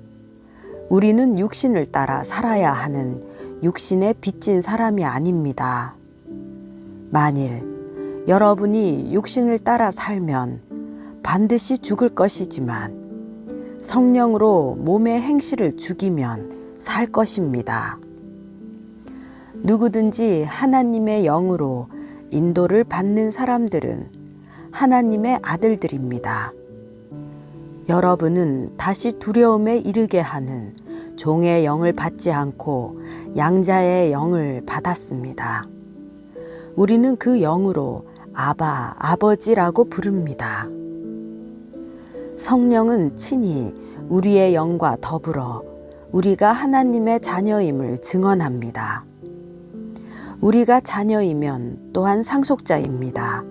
우리는 육신을 따라 살아야 하는 육신에 빚진 사람이 아닙니다. 만일 여러분이 육신을 따라 살면 반드시 죽을 것이지만 성령으로 몸의 행실을 죽이면 살 것입니다. 누구든지 하나님의 영으로 인도를 받는 사람들은 하나님의 아들들입니다. 여러분은 다시 두려움에 이르게 하는 종의 영을 받지 않고 양자의 영을 받았습니다. 우리는 그 영으로 아바, 아버지라고 부릅니다. 성령은 친히 우리의 영과 더불어 우리가 하나님의 자녀임을 증언합니다. 우리가 자녀이면 또한 상속자입니다.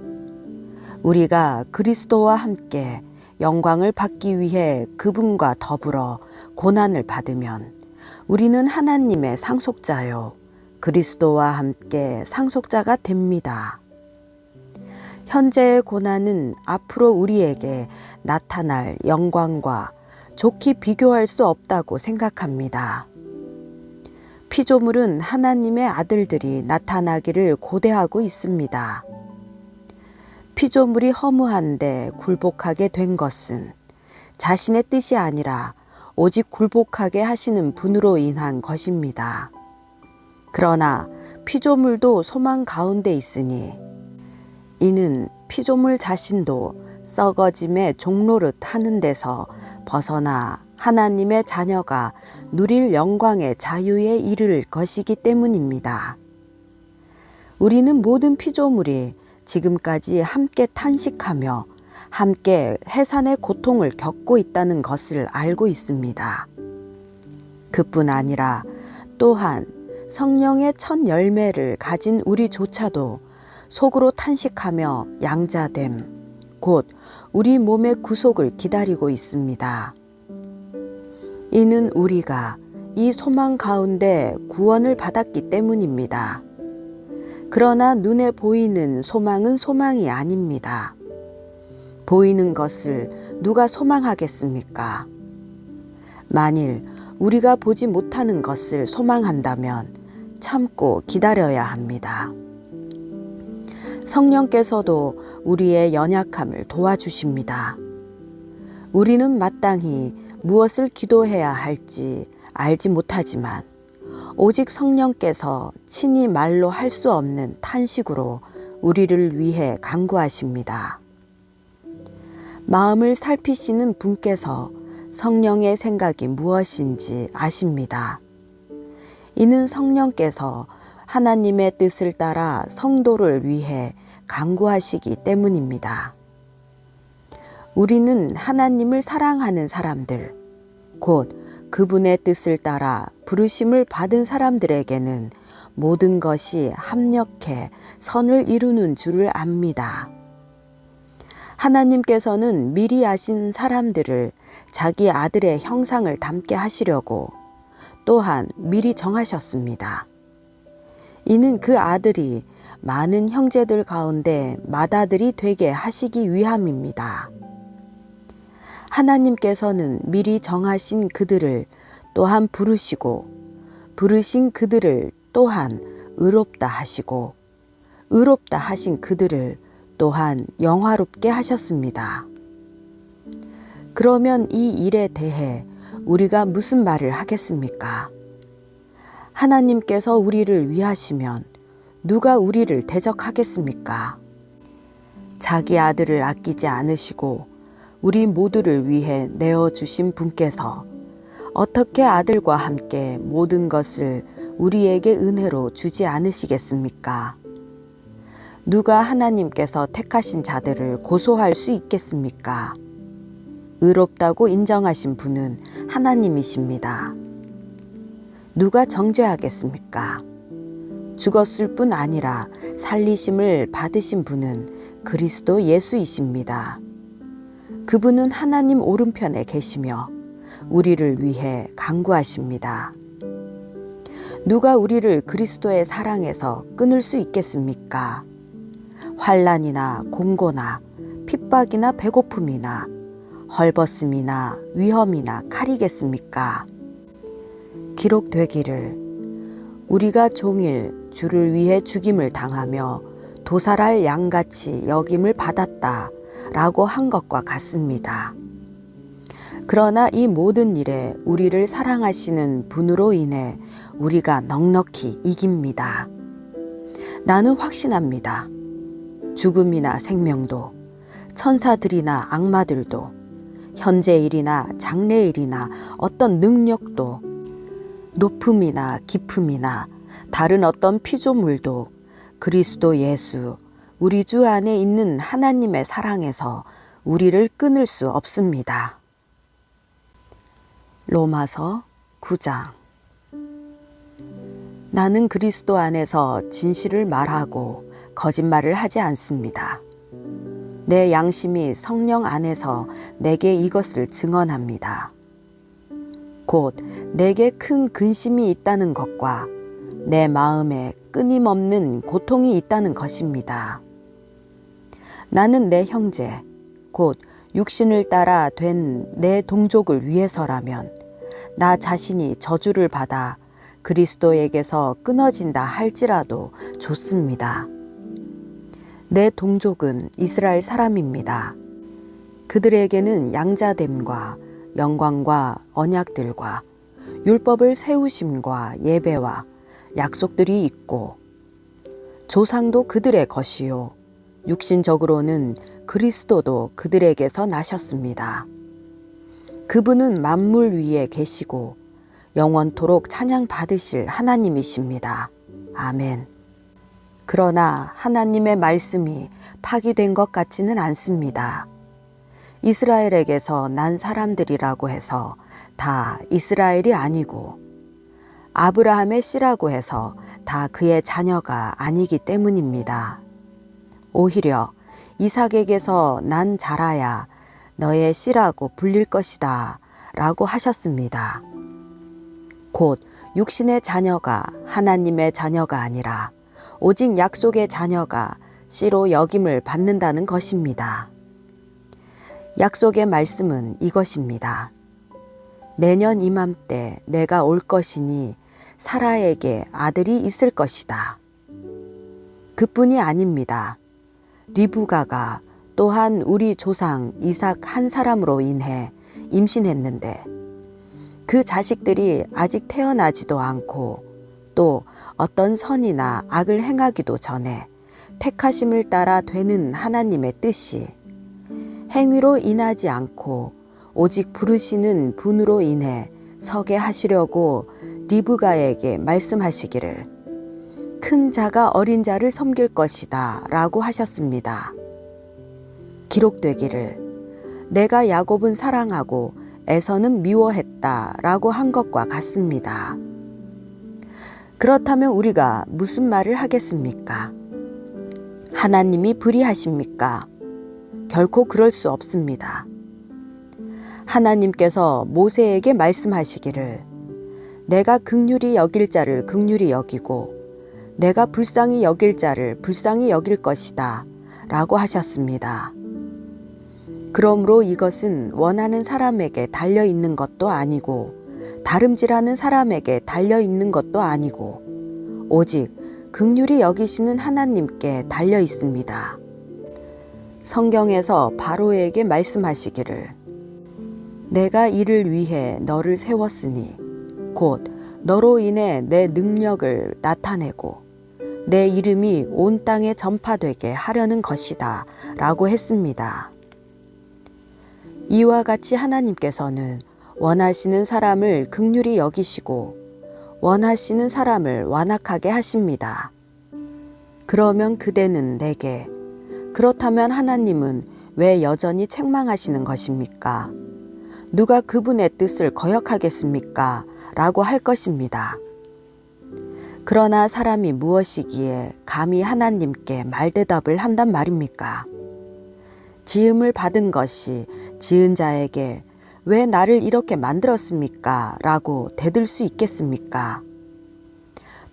우리가 그리스도와 함께 영광을 받기 위해 그분과 더불어 고난을 받으면 우리는 하나님의 상속자요 그리스도와 함께 상속자가 됩니다. 현재의 고난은 앞으로 우리에게 나타날 영광과 좋게 비교할 수 없다고 생각합니다. 피조물은 하나님의 아들들이 나타나기를 고대하고 있습니다. 피조물이 허무한데 굴복하게 된 것은 자신의 뜻이 아니라 오직 굴복하게 하시는 분으로 인한 것입니다. 그러나 피조물도 소망 가운데 있으니 이는 피조물 자신도 썩어짐의 종노릇 하는 데서 벗어나 하나님의 자녀가 누릴 영광의 자유에 이를 것이기 때문입니다. 우리는 모든 피조물이 지금까지 함께 탄식하며 함께 해산의 고통을 겪고 있다는 것을 알고 있습니다. 그뿐 아니라 또한 성령의 첫 열매를 가진 우리조차도 속으로 탄식하며 양자됨, 곧 우리 몸의 구속을 기다리고 있습니다. 이는 우리가 이 소망 가운데 구원을 받았기 때문입니다. 그러나 눈에 보이는 소망은 소망이 아닙니다. 보이는 것을 누가 소망하겠습니까? 만일 우리가 보지 못하는 것을 소망한다면 참고 기다려야 합니다. 성령께서도 우리의 연약함을 도와주십니다. 우리는 마땅히 무엇을 기도해야 할지 알지 못하지만 오직 성령께서 친히 말로 할 수 없는 탄식으로 우리를 위해 간구하십니다. 마음을 살피시는 분께서 성령의 생각이 무엇인지 아십니다. 이는 성령께서 하나님의 뜻을 따라 성도를 위해 간구하시기 때문입니다. 우리는 하나님을 사랑하는 사람들, 곧 그분의 뜻을 따라 부르심을 받은 사람들에게는 모든 것이 합력해 선을 이루는 줄을 압니다. 하나님께서는 미리 아신 사람들을 자기 아들의 형상을 닮게 하시려고 또한 미리 정하셨습니다. 이는 그 아들이 많은 형제들 가운데 맏아들이 되게 하시기 위함입니다. 하나님께서는 미리 정하신 그들을 또한 부르시고 부르신 그들을 또한 의롭다 하시고 의롭다 하신 그들을 또한 영화롭게 하셨습니다. 그러면 이 일에 대해 우리가 무슨 말을 하겠습니까? 하나님께서 우리를 위하시면 누가 우리를 대적하겠습니까? 자기 아들을 아끼지 않으시고 우리 모두를 위해 내어주신 분께서 어떻게 아들과 함께 모든 것을 우리에게 은혜로 주지 않으시겠습니까? 누가 하나님께서 택하신 자들을 고소할 수 있겠습니까? 의롭다고 인정하신 분은 하나님이십니다. 누가 정죄하겠습니까? 죽었을 뿐 아니라 살리심을 받으신 분은 그리스도 예수이십니다. 그분은 하나님 오른편에 계시며 우리를 위해 간구하십니다. 누가 우리를 그리스도의 사랑에서 끊을 수 있겠습니까? 환난이나 공고나 핍박이나 배고픔이나 헐벗음이나 위험이나 칼이겠습니까? 기록되기를 우리가 종일 주를 위해 죽임을 당하며 도살할 양같이 여김을 받았다 라고 한 것과 같습니다. 그러나 이 모든 일에 우리를 사랑하시는 분으로 인해 우리가 넉넉히 이깁니다. 나는 확신합니다. 죽음이나 생명도, 천사들이나 악마들도, 현재일이나 장래일이나 어떤 능력도, 높음이나 깊음이나 다른 어떤 피조물도 그리스도 예수, 우리 주 안에 있는 하나님의 사랑에서 우리를 끊을 수 없습니다. 로마서 9장. 나는 그리스도 안에서 진실을 말하고 거짓말을 하지 않습니다. 내 양심이 성령 안에서 내게 이것을 증언합니다. 곧 내게 큰 근심이 있다는 것과 내 마음에 끊임없는 고통이 있다는 것입니다. 나는 내 형제, 곧 육신을 따라 된 내 동족을 위해서라면 나 자신이 저주를 받아 그리스도에게서 끊어진다 할지라도 좋습니다. 내 동족은 이스라엘 사람입니다. 그들에게는 양자됨과 영광과 언약들과 율법을 세우심과 예배와 약속들이 있고 조상도 그들의 것이요 육신적으로는 그리스도도 그들에게서 나셨습니다. 그분은 만물 위에 계시고 영원토록 찬양 받으실 하나님이십니다. 아멘. 그러나 하나님의 말씀이 파기된 것 같지는 않습니다. 이스라엘에게서 난 사람들이라고 해서 다 이스라엘이 아니고 아브라함의 씨라고 해서 다 그의 자녀가 아니기 때문입니다. 오히려 이삭에게서 난 자라야 너의 씨라고 불릴 것이다 라고 하셨습니다. 곧 육신의 자녀가 하나님의 자녀가 아니라 오직 약속의 자녀가 씨로 여김을 받는다는 것입니다. 약속의 말씀은 이것입니다. 내년 이맘때 내가 올 것이니 사라에게 아들이 있을 것이다. 그뿐이 아닙니다. 리브가가 또한 우리 조상 이삭 한 사람으로 인해 임신했는데 그 자식들이 아직 태어나지도 않고 또 어떤 선이나 악을 행하기도 전에 택하심을 따라 되는 하나님의 뜻이 행위로 인하지 않고 오직 부르시는 분으로 인해 서게 하시려고 리브가에게 말씀하시기를 큰 자가 어린 자를 섬길 것이다 라고 하셨습니다. 기록되기를 내가 야곱은 사랑하고 에서는 미워했다 라고 한 것과 같습니다. 그렇다면 우리가 무슨 말을 하겠습니까? 하나님이 불의하십니까? 결코 그럴 수 없습니다. 하나님께서 모세에게 말씀하시기를 내가 긍휼히 여길 자를 긍휼히 여기고 내가 불쌍히 여길 자를 불쌍히 여길 것이다 라고 하셨습니다. 그러므로 이것은 원하는 사람에게 달려 있는 것도 아니고 다름질하는 사람에게 달려 있는 것도 아니고 오직 긍휼히 여기시는 하나님께 달려 있습니다. 성경에서 바로에게 말씀하시기를 내가 이를 위해 너를 세웠으니 곧 너로 인해 내 능력을 나타내고 내 이름이 온 땅에 전파되게 하려는 것이다 라고 했습니다. 이와 같이 하나님께서는 원하시는 사람을 긍휼히 여기시고 원하시는 사람을 완악하게 하십니다. 그러면 그대는 내게 그렇다면 하나님은 왜 여전히 책망하시는 것입니까? 누가 그분의 뜻을 거역하겠습니까? 라고 할 것입니다. 그러나 사람이 무엇이기에 감히 하나님께 말대답을 한단 말입니까? 지음을 받은 것이 지은 자에게 왜 나를 이렇게 만들었습니까? 라고 대들 수 있겠습니까?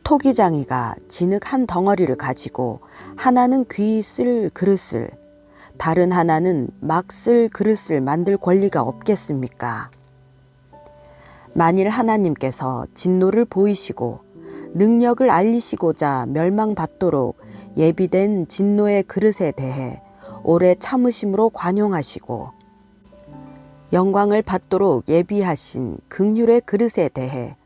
토기장이가 진흙 한 덩어리를 가지고 하나는 귀 쓸 그릇을 다른 하나는 막 쓸 그릇을 만들 권리가 없겠습니까? 만일 하나님께서 진노를 보이시고 능력을 알리시고자 멸망받도록 예비된 진노의 그릇에 대해 오래 참으심으로 관용하시고 영광을 받도록 예비하신 긍휼의 그릇에 대해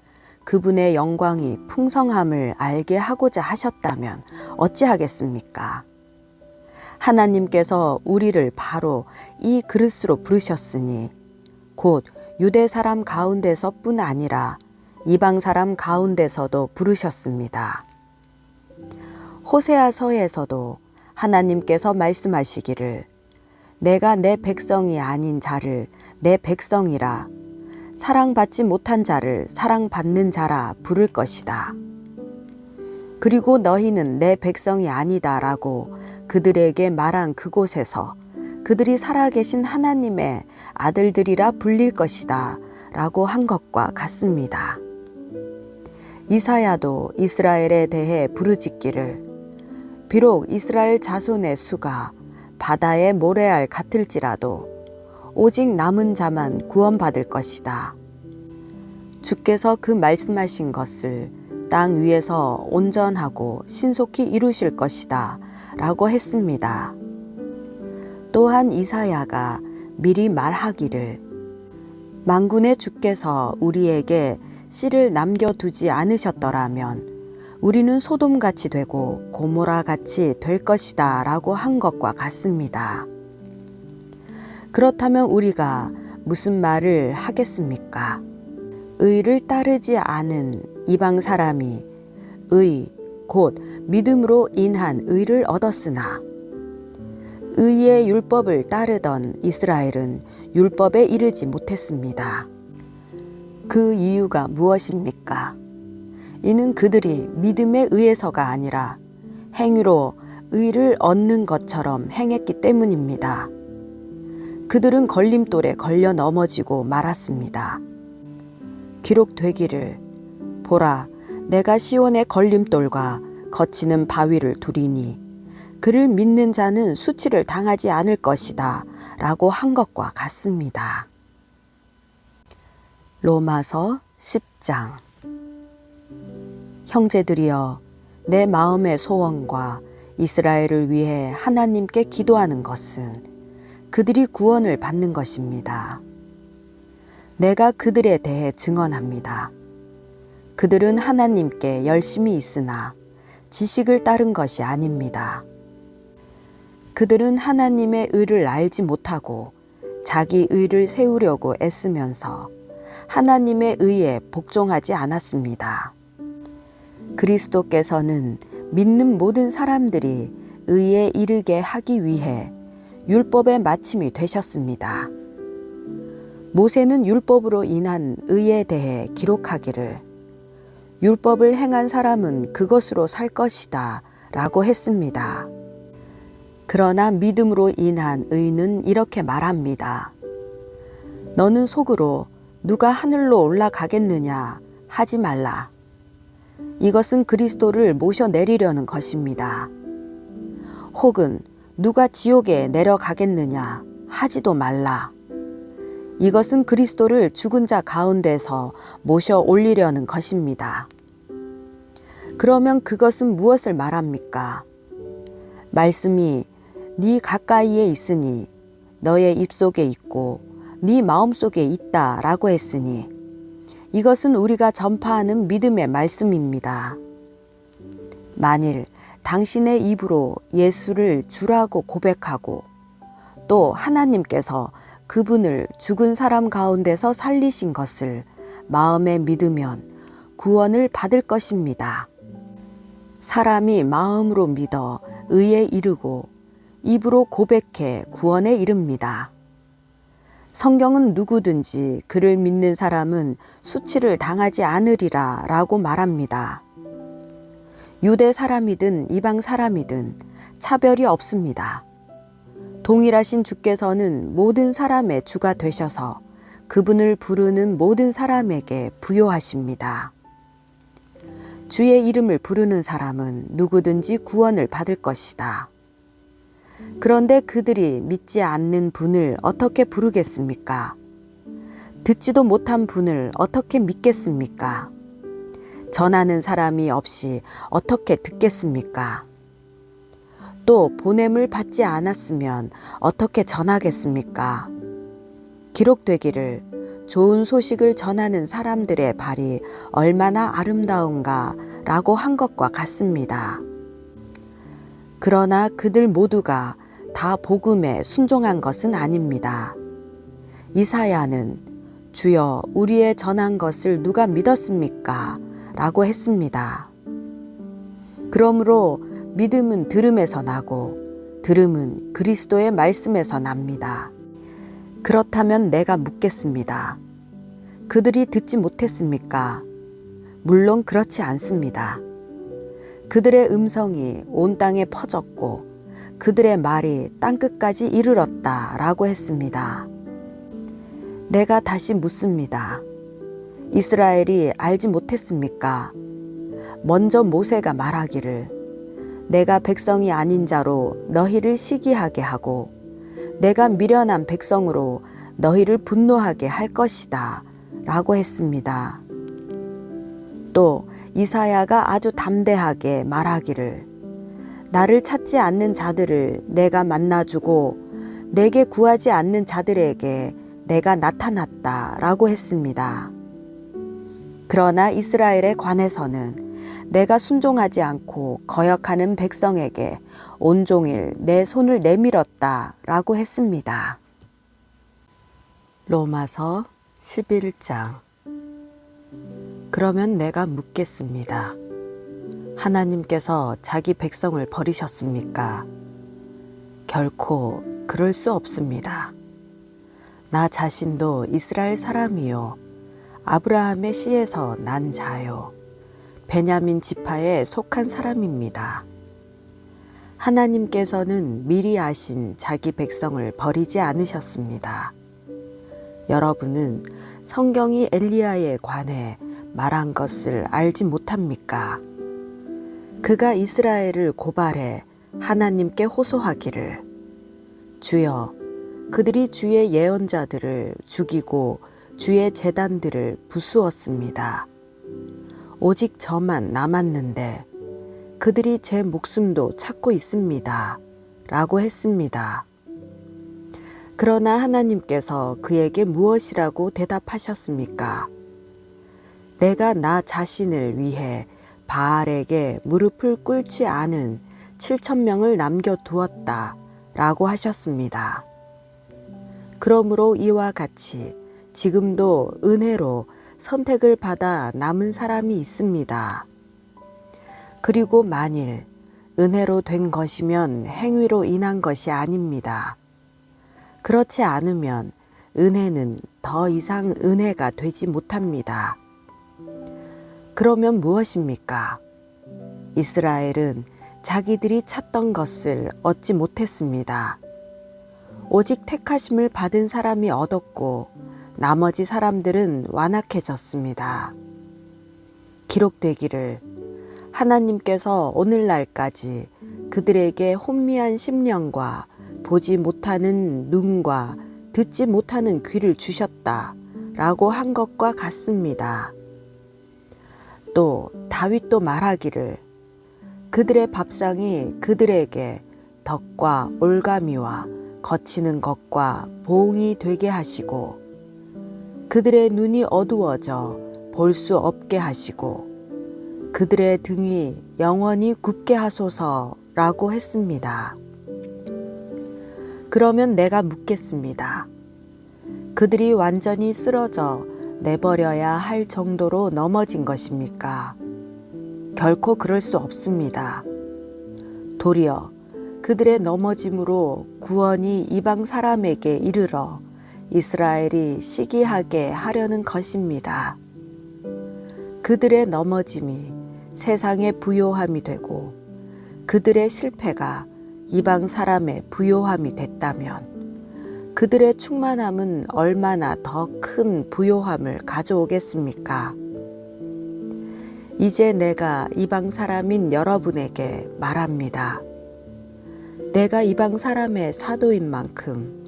그분의 영광이 풍성함을 알게 하고자 하셨다면 어찌하겠습니까? 하나님께서 우리를 바로 이 그릇으로 부르셨으니 곧 유대 사람 가운데서뿐 아니라 이방 사람 가운데서도 부르셨습니다. 호세아서에서도 하나님께서 말씀하시기를 내가 내 백성이 아닌 자를 내 백성이라 사랑받지 못한 자를 사랑받는 자라 부를 것이다. 그리고 너희는 내 백성이 아니다 라고 그들에게 말한 그곳에서 그들이 살아계신 하나님의 아들들이라 불릴 것이다 라고 한 것과 같습니다. 이사야도 이스라엘에 대해 부르짖기를 비록 이스라엘 자손의 수가 바다의 모래알 같을지라도 오직 남은 자만 구원받을 것이다. 주께서 그 말씀하신 것을 땅 위에서 온전하고 신속히 이루실 것이다 라고 했습니다. 또한 이사야가 미리 말하기를 만군의 주께서 우리에게 씨를 남겨두지 않으셨더라면 우리는 소돔같이 되고 고모라같이 될 것이다 라고 한 것과 같습니다. 그렇다면 우리가 무슨 말을 하겠습니까? 의를 따르지 않은 이방 사람이 곧 믿음으로 인한 의를 얻었으나 의의 율법을 따르던 이스라엘은 율법에 이르지 못했습니다. 그 이유가 무엇입니까? 이는 그들이 믿음에 의해서가 아니라 행위로 의를 얻는 것처럼 행했기 때문입니다. 그들은 걸림돌에 걸려 넘어지고 말았습니다. 기록되기를 보라 내가 시온의 걸림돌과 거치는 바위를 두리니 그를 믿는 자는 수치를 당하지 않을 것이다 라고 한 것과 같습니다. 로마서 10장. 형제들이여, 내 마음의 소원과 이스라엘을 위해 하나님께 기도하는 것은 그들이 구원을 받는 것입니다. 내가 그들에 대해 증언합니다. 그들은 하나님께 열심히 있으나 지식을 따른 것이 아닙니다. 그들은 하나님의 의를 알지 못하고 자기 의를 세우려고 애쓰면서 하나님의 의에 복종하지 않았습니다. 그리스도께서는 믿는 모든 사람들이 의에 이르게 하기 위해 율법의 마침이 되셨습니다. 모세는 율법으로 인한 의에 대해 기록하기를 율법을 행한 사람은 그것으로 살 것이다 라고 했습니다. 그러나 믿음으로 인한 의는 이렇게 말합니다. 너는 속으로 누가 하늘로 올라가겠느냐 하지 말라. 이것은 그리스도를 모셔내리려는 것입니다. 혹은 누가 지옥에 내려가겠느냐 하지도 말라. 이것은 그리스도를 죽은 자 가운데서 모셔 올리려는 것입니다. 그러면 그것은 무엇을 말합니까? 말씀이 네 가까이에 있으니 너의 입속에 있고 네 마음속에 있다라고 했으니 이것은 우리가 전파하는 믿음의 말씀입니다. 만일 당신의 입으로 예수를 주라고 고백하고 또 하나님께서 그분을 죽은 사람 가운데서 살리신 것을 마음에 믿으면 구원을 받을 것입니다. 사람이 마음으로 믿어 의에 이르고 입으로 고백해 구원에 이릅니다. 성경은 누구든지 그를 믿는 사람은 수치를 당하지 않으리라 라고 말합니다. 유대 사람이든 이방 사람이든 차별이 없습니다. 동일하신 주께서는 모든 사람의 주가 되셔서 그분을 부르는 모든 사람에게 부요하십니다. 주의 이름을 부르는 사람은 누구든지 구원을 받을 것이다. 그런데 그들이 믿지 않는 분을 어떻게 부르겠습니까? 듣지도 못한 분을 어떻게 믿겠습니까? 전하는 사람이 없이 어떻게 듣겠습니까? 또 보냄을 받지 않았으면 어떻게 전하겠습니까? 기록되기를 좋은 소식을 전하는 사람들의 발이 얼마나 아름다운가 라고 한 것과 같습니다. 그러나 그들 모두가 다 복음에 순종한 것은 아닙니다. 이사야는 주여 우리의 전한 것을 누가 믿었습니까? 라고 했습니다. 그러므로 믿음은 들음에서 나고 들음은 그리스도의 말씀에서 납니다. 그렇다면 내가 묻겠습니다. 그들이 듣지 못했습니까? 물론 그렇지 않습니다. 그들의 음성이 온 땅에 퍼졌고 그들의 말이 땅끝까지 이르렀다 라고 했습니다. 내가 다시 묻습니다. 이스라엘이 알지 못했습니까? 먼저 모세가 말하기를 내가 백성이 아닌 자로 너희를 시기하게 하고 내가 미련한 백성으로 너희를 분노하게 할 것이다 라고 했습니다. 또 이사야가 아주 담대하게 말하기를 나를 찾지 않는 자들을 내가 만나주고 내게 구하지 않는 자들에게 내가 나타났다 라고 했습니다. 그러나 이스라엘에 관해서는 내가 순종하지 않고 거역하는 백성에게 온종일 내 손을 내밀었다 라고 했습니다. 로마서 11장. 그러면 내가 묻겠습니다. 하나님께서 자기 백성을 버리셨습니까? 결코 그럴 수 없습니다. 나 자신도 이스라엘 사람이요 아브라함의 씨에서 난 자요 베냐민 지파에 속한 사람입니다. 하나님께서는 미리 아신 자기 백성을 버리지 않으셨습니다. 여러분은 성경이 엘리야에 관해 말한 것을 알지 못합니까? 그가 이스라엘을 고발해 하나님께 호소하기를 주여 그들이 주의 예언자들을 죽이고 주의 제단들을 부수었습니다. 오직 저만 남았는데 그들이 제 목숨도 찾고 있습니다. 라고 했습니다. 그러나 하나님께서 그에게 무엇이라고 대답하셨습니까? 내가 나 자신을 위해 바알에게 무릎을 꿇지 않은 7,000명을 남겨두었다 라고 하셨습니다. 그러므로 이와 같이 지금도 은혜로 선택을 받아 남은 사람이 있습니다. 그리고 만일 은혜로 된 것이면 행위로 인한 것이 아닙니다. 그렇지 않으면 은혜는 더 이상 은혜가 되지 못합니다. 그러면 무엇입니까? 이스라엘은 자기들이 찾던 것을 얻지 못했습니다. 오직 택하심을 받은 사람이 얻었고 나머지 사람들은 완악해졌습니다. 기록되기를 하나님께서 오늘날까지 그들에게 혼미한 심령과 보지 못하는 눈과 듣지 못하는 귀를 주셨다 라고 한 것과 같습니다. 또 다윗도 말하기를 그들의 밥상이 그들에게 덕과 올가미와 거치는 것과 보응이 되게 하시고 그들의 눈이 어두워져 볼 수 없게 하시고 그들의 등이 영원히 굽게 하소서라고 했습니다. 그러면 내가 묻겠습니다. 그들이 완전히 쓰러져 내버려야 할 정도로 넘어진 것입니까? 결코 그럴 수 없습니다. 도리어 그들의 넘어짐으로 구원이 이방 사람에게 이르러 이스라엘이 시기하게 하려는 것입니다. 그들의 넘어짐이 세상의 부요함이 되고 그들의 실패가 이방 사람의 부요함이 됐다면 그들의 충만함은 얼마나 더 큰 부요함을 가져오겠습니까? 이제 내가 이방 사람인 여러분에게 말합니다. 내가 이방 사람의 사도인 만큼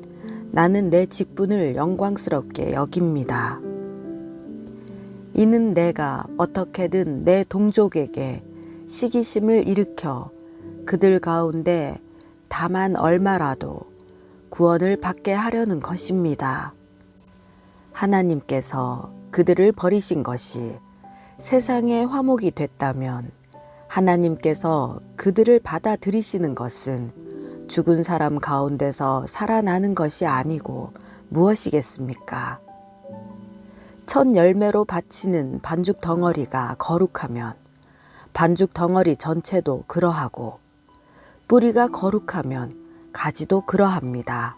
나는 내 직분을 영광스럽게 여깁니다. 이는 내가 어떻게든 내 동족에게 시기심을 일으켜 그들 가운데 다만 얼마라도 구원을 받게 하려는 것입니다. 하나님께서 그들을 버리신 것이 세상의 화목이 됐다면 하나님께서 그들을 받아들이시는 것은 죽은 사람 가운데서 살아나는 것이 아니고 무엇이겠습니까? 첫 열매로 바치는 반죽 덩어리가 거룩하면 반죽 덩어리 전체도 그러하고 뿌리가 거룩하면 가지도 그러합니다.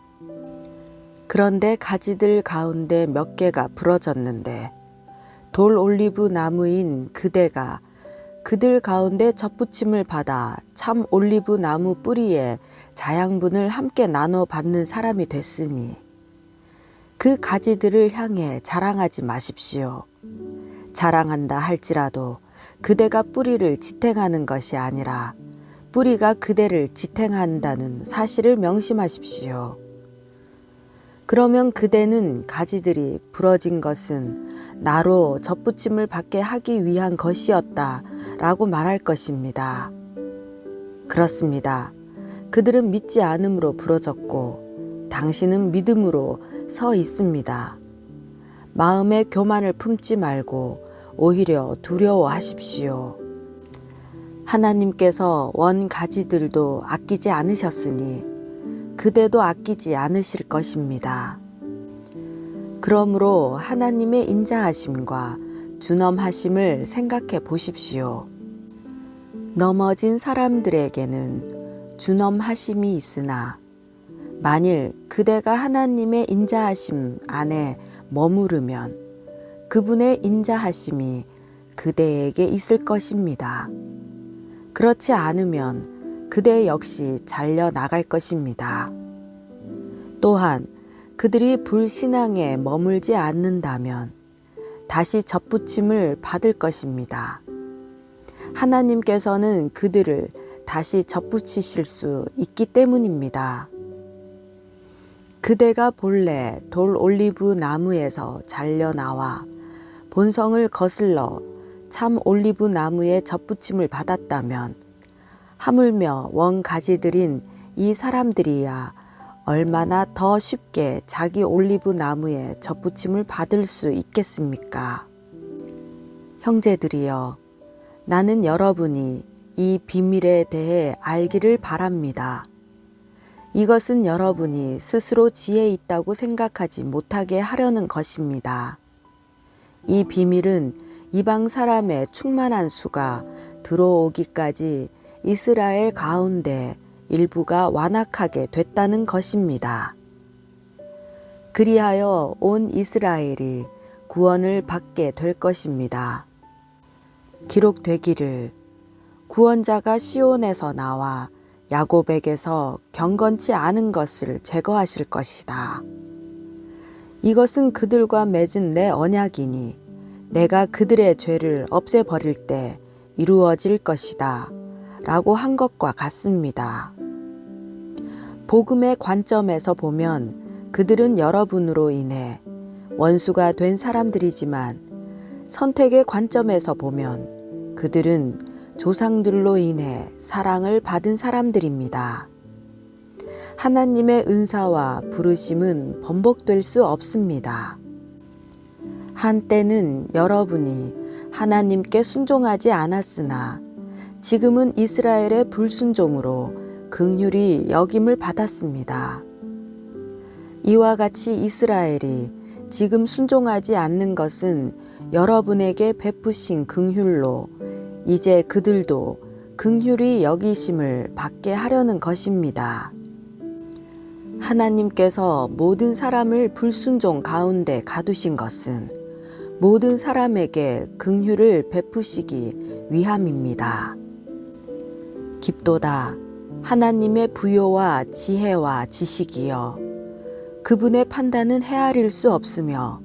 그런데 가지들 가운데 몇 개가 부러졌는데 돌 올리브 나무인 그대가 그들 가운데 접붙임을 받아 참 올리브 나무 뿌리에 자양분을 함께 나눠 받는 사람이 됐으니 그 가지들을 향해 자랑하지 마십시오. 자랑한다 할지라도 그대가 뿌리를 지탱하는 것이 아니라 뿌리가 그대를 지탱한다는 사실을 명심하십시오. 그러면 그대는 가지들이 부러진 것은 나로 접붙임을 받게 하기 위한 것이었다 라고 말할 것입니다. 그렇습니다. 그들은 믿지 않음으로 부러졌고 당신은 믿음으로 서 있습니다. 마음에 교만을 품지 말고 오히려 두려워하십시오. 하나님께서 원 가지들도 아끼지 않으셨으니 그대도 아끼지 않으실 것입니다. 그러므로 하나님의 인자하심과 준엄하심을 생각해 보십시오. 넘어진 사람들에게는 준엄하심이 있으나 만일 그대가 하나님의 인자하심 안에 머무르면 그분의 인자하심이 그대에게 있을 것입니다. 그렇지 않으면 그대 역시 잘려 나갈 것입니다. 또한 그들이 불신앙에 머물지 않는다면 다시 접붙임을 받을 것입니다. 하나님께서는 그들을 다시 접붙이실 수 있기 때문입니다. 그대가 본래 돌 올리브 나무에서 잘려 나와 본성을 거슬러 참 올리브 나무에 접붙임을 받았다면 하물며 원가지들인 이 사람들이야 얼마나 더 쉽게 자기 올리브 나무에 접붙임을 받을 수 있겠습니까? 형제들이여, 나는 여러분이 이 비밀에 대해 알기를 바랍니다. 이것은 여러분이 스스로 지혜 있다고 생각하지 못하게 하려는 것입니다. 이 비밀은 이방 사람의 충만한 수가 들어오기까지 이스라엘 가운데 일부가 완악하게 됐다는 것입니다. 그리하여 온 이스라엘이 구원을 받게 될 것입니다. 기록되기를 구원자가 시온에서 나와 야곱에게서 경건치 않은 것을 제거하실 것이다. 이것은 그들과 맺은 내 언약이니 내가 그들의 죄를 없애버릴 때 이루어질 것이다 라고 한 것과 같습니다. 복음의 관점에서 보면 그들은 여러분으로 인해 원수가 된 사람들이지만 선택의 관점에서 보면 그들은 조상들로 인해 사랑을 받은 사람들입니다. 하나님의 은사와 부르심은 번복될 수 없습니다. 한때는 여러분이 하나님께 순종하지 않았으나 지금은 이스라엘의 불순종으로 긍휼히 여김을 받았습니다. 이와 같이 이스라엘이 지금 순종하지 않는 것은 여러분에게 베푸신 긍휼로 이제 그들도 긍휼히 여기심을 받게 하려는 것입니다. 하나님께서 모든 사람을 불순종 가운데 가두신 것은 모든 사람에게 긍휼을 베푸시기 위함입니다. 깊도다 하나님의 부요와 지혜와 지식이여 그분의 판단은 헤아릴 수 없으며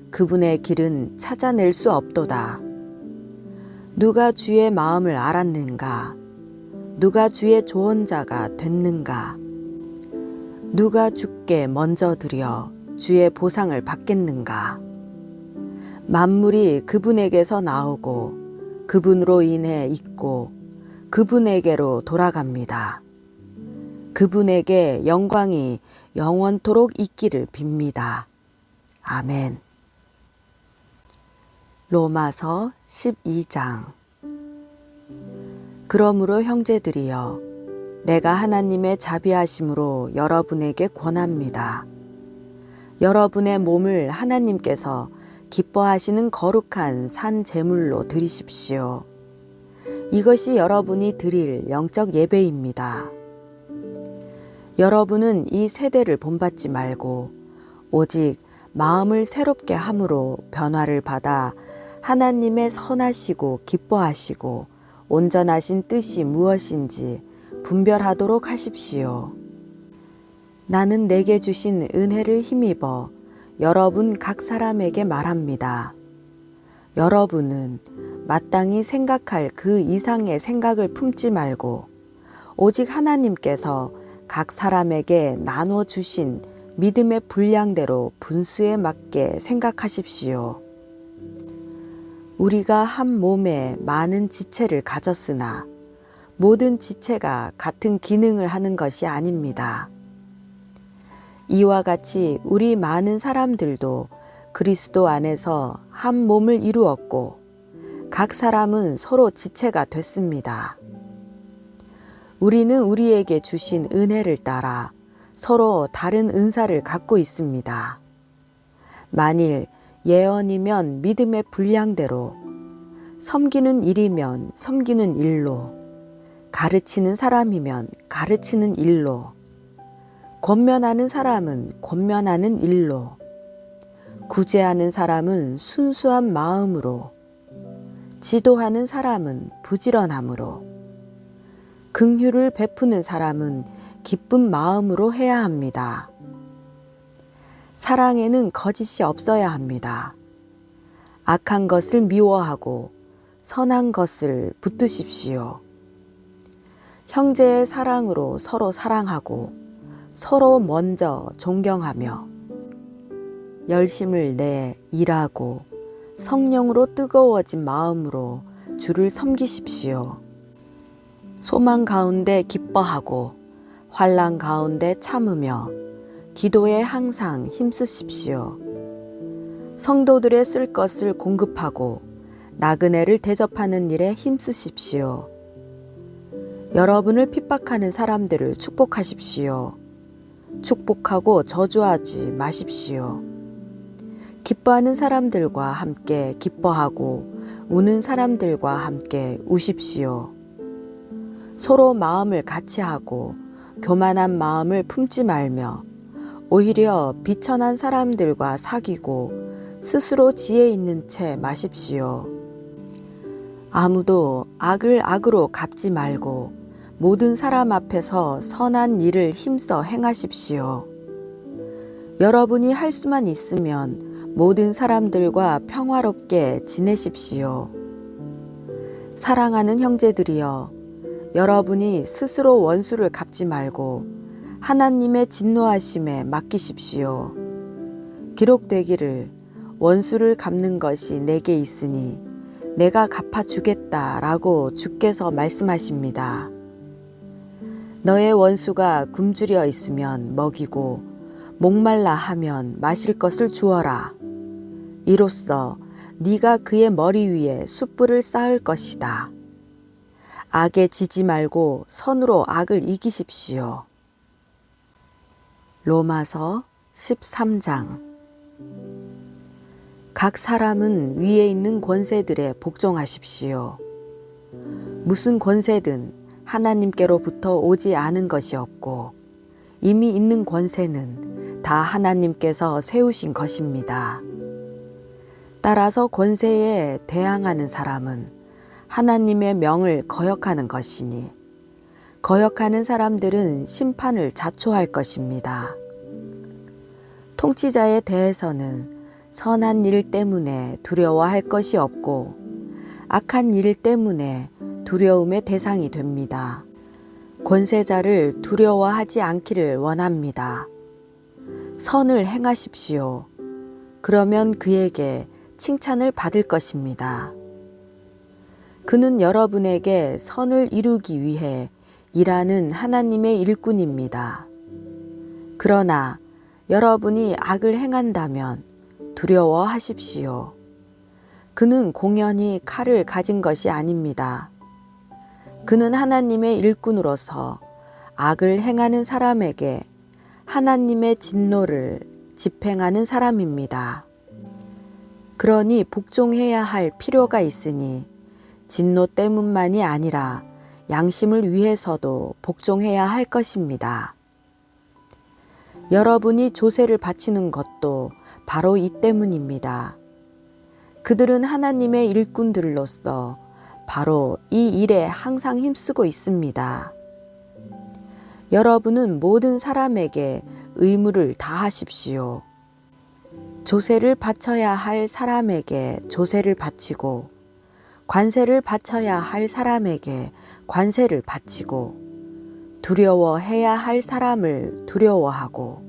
그분의 길은 찾아낼 수 없도다. 누가 주의 마음을 알았는가? 누가 주의 조언자가 됐는가? 누가 주께 먼저 드려 주의 보상을 받겠는가? 만물이 그분에게서 나오고 그분으로 인해 있고 그분에게로 돌아갑니다. 그분에게 영광이 영원토록 있기를 빕니다. 아멘. 로마서 12장. 그러므로 형제들이여 내가 하나님의 자비하심으로 여러분에게 권합니다. 여러분의 몸을 하나님께서 기뻐하시는 거룩한 산 제물로 드리십시오. 이것이 여러분이 드릴 영적 예배입니다. 여러분은 이 세대를 본받지 말고 오직 마음을 새롭게 함으로 변화를 받아 하나님의 선하시고 기뻐하시고 온전하신 뜻이 무엇인지 분별하도록 하십시오. 나는 내게 주신 은혜를 힘입어 여러분 각 사람에게 말합니다. 여러분은 마땅히 생각할 그 이상의 생각을 품지 말고 오직 하나님께서 각 사람에게 나눠 주신 믿음의 분량대로 분수에 맞게 생각하십시오. 우리가 한 몸에 많은 지체를 가졌으나 모든 지체가 같은 기능을 하는 것이 아닙니다. 이와 같이 우리 많은 사람들도 그리스도 안에서 한 몸을 이루었고 각 사람은 서로 지체가 됐습니다. 우리는 우리에게 주신 은혜를 따라 서로 다른 은사를 갖고 있습니다. 만일 예언이면 믿음의 분량대로, 섬기는 일이면 섬기는 일로, 가르치는 사람이면 가르치는 일로, 권면하는 사람은 권면하는 일로, 구제하는 사람은 순수한 마음으로, 지도하는 사람은 부지런함으로, 긍휼을 베푸는 사람은 기쁜 마음으로 해야 합니다. 사랑에는 거짓이 없어야 합니다. 악한 것을 미워하고 선한 것을 붙드십시오. 형제의 사랑으로 서로 사랑하고 서로 먼저 존경하며 열심을 내 일하고 성령으로 뜨거워진 마음으로 주를 섬기십시오. 소망 가운데 기뻐하고 환난 가운데 참으며 기도에 항상 힘쓰십시오. 성도들의 쓸 것을 공급하고 나그네를 대접하는 일에 힘쓰십시오. 여러분을 핍박하는 사람들을 축복하십시오. 축복하고 저주하지 마십시오. 기뻐하는 사람들과 함께 기뻐하고 우는 사람들과 함께 우십시오. 서로 마음을 같이 하고 교만한 마음을 품지 말며 오히려 비천한 사람들과 사귀고 스스로 지혜 있는 채 마십시오. 아무도 악을 악으로 갚지 말고 모든 사람 앞에서 선한 일을 힘써 행하십시오. 여러분이 할 수만 있으면 모든 사람들과 평화롭게 지내십시오. 사랑하는 형제들이여, 여러분이 스스로 원수를 갚지 말고 하나님의 진노하심에 맡기십시오. 기록되기를 원수를 갚는 것이 내게 있으니 내가 갚아주겠다라고 주께서 말씀하십니다. 너의 원수가 굶주려 있으면 먹이고 목말라 하면 마실 것을 주어라. 이로써 네가 그의 머리 위에 숯불을 쌓을 것이다. 악에 지지 말고 선으로 악을 이기십시오. 로마서 13장. 각 사람은 위에 있는 권세들에 복종하십시오. 무슨 권세든 하나님께로부터 오지 않은 것이 없고 이미 있는 권세는 다 하나님께서 세우신 것입니다. 따라서 권세에 대항하는 사람은 하나님의 명을 거역하는 것이니 거역하는 사람들은 심판을 자초할 것입니다. 통치자에 대해서는 선한 일 때문에 두려워할 것이 없고 악한 일 때문에 두려움의 대상이 됩니다. 권세자를 두려워하지 않기를 원합니다. 선을 행하십시오. 그러면 그에게 칭찬을 받을 것입니다. 그는 여러분에게 선을 이루기 위해 일하는 하나님의 일꾼입니다. 그러나 여러분이 악을 행한다면 두려워하십시오. 그는 공연히 칼을 가진 것이 아닙니다. 그는 하나님의 일꾼으로서 악을 행하는 사람에게 하나님의 진노를 집행하는 사람입니다. 그러니 복종해야 할 필요가 있으니 진노 때문만이 아니라 양심을 위해서도 복종해야 할 것입니다. 여러분이 조세를 바치는 것도 바로 이 때문입니다. 그들은 하나님의 일꾼들로서 바로 이 일에 항상 힘쓰고 있습니다. 여러분은 모든 사람에게 의무를 다하십시오. 조세를 바쳐야 할 사람에게 조세를 바치고 관세를 바쳐야 할 사람에게 관세를 바치고 두려워해야 할 사람을 두려워하고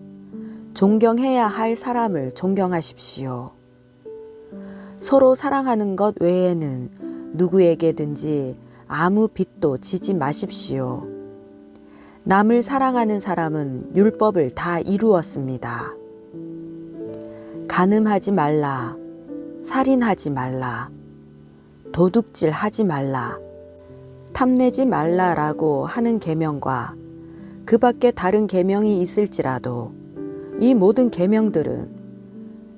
존경해야 할 사람을 존경하십시오. 서로 사랑하는 것 외에는 누구에게든지 아무 빚도 지지 마십시오. 남을 사랑하는 사람은 율법을 다 이루었습니다. 간음하지 말라, 살인하지 말라, 도둑질하지 말라, 탐내지 말라라고 하는 계명과 그 밖에 다른 계명이 있을지라도 이 모든 계명들은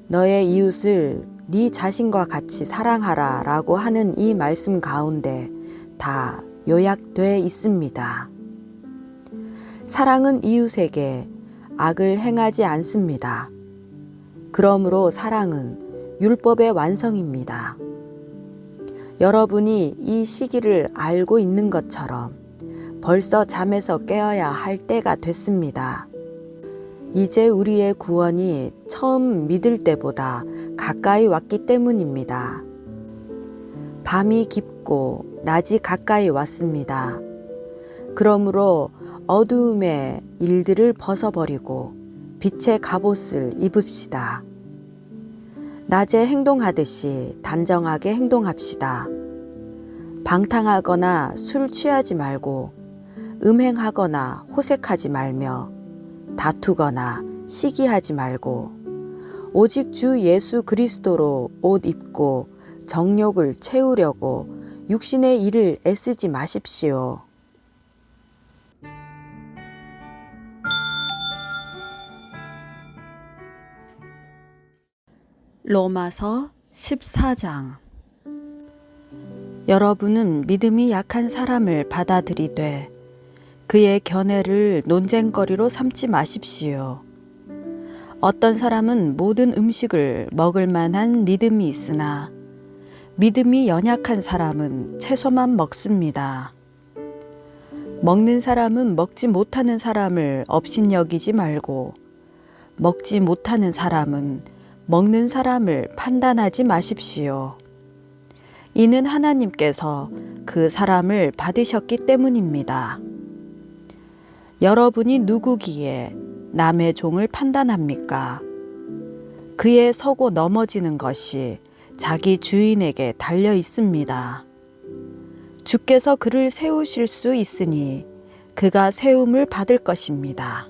너의 이웃을 네 자신과 같이 사랑하라 라고 하는 이 말씀 가운데 다 요약돼 있습니다. 사랑은 이웃에게 악을 행하지 않습니다. 그러므로 사랑은 율법의 완성입니다. 여러분이 이 시기를 알고 있는 것처럼 벌써 잠에서 깨어야 할 때가 됐습니다. 이제 우리의 구원이 처음 믿을 때보다 가까이 왔기 때문입니다. 밤이 깊고 낮이 가까이 왔습니다. 그러므로 어두움의 일들을 벗어버리고 빛의 갑옷을 입읍시다. 낮에 행동하듯이 단정하게 행동합시다. 방탕하거나 술 취하지 말고 음행하거나 호색하지 말며 다투거나 시기하지 말고 오직 주 예수 그리스도로 옷 입고 정욕을 채우려고 육신의 일을 애쓰지 마십시오. 로마서 14장. 여러분은 믿음이 약한 사람을 받아들이되 그의 견해를 논쟁거리로 삼지 마십시오. 어떤 사람은 모든 음식을 먹을 만한 믿음이 있으나 믿음이 연약한 사람은 채소만 먹습니다. 먹는 사람은 먹지 못하는 사람을 업신여기지 말고 먹지 못하는 사람은 먹는 사람을 판단하지 마십시오. 이는 하나님께서 그 사람을 받으셨기 때문입니다. 여러분이 누구기에 남의 종을 판단합니까? 그의 서고 넘어지는 것이 자기 주인에게 달려 있습니다. 주께서 그를 세우실 수 있으니 그가 세움을 받을 것입니다.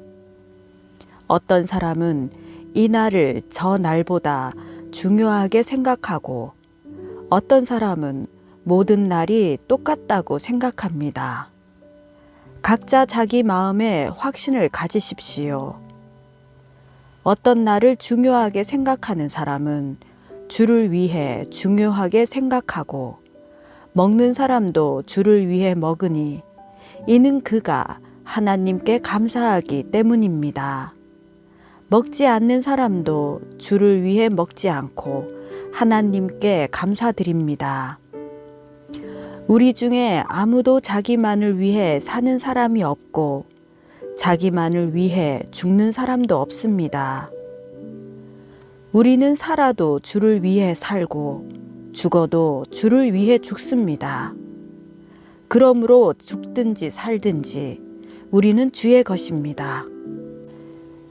어떤 사람은 이 날을 저 날보다 중요하게 생각하고 어떤 사람은 모든 날이 똑같다고 생각합니다. 각자 자기 마음에 확신을 가지십시오. 어떤 날을 중요하게 생각하는 사람은 주를 위해 중요하게 생각하고 먹는 사람도 주를 위해 먹으니 이는 그가 하나님께 감사하기 때문입니다. 먹지 않는 사람도 주를 위해 먹지 않고 하나님께 감사드립니다. 우리 중에 아무도 자기만을 위해 사는 사람이 없고 자기만을 위해 죽는 사람도 없습니다. 우리는 살아도 주를 위해 살고 죽어도 주를 위해 죽습니다. 그러므로 죽든지 살든지 우리는 주의 것입니다.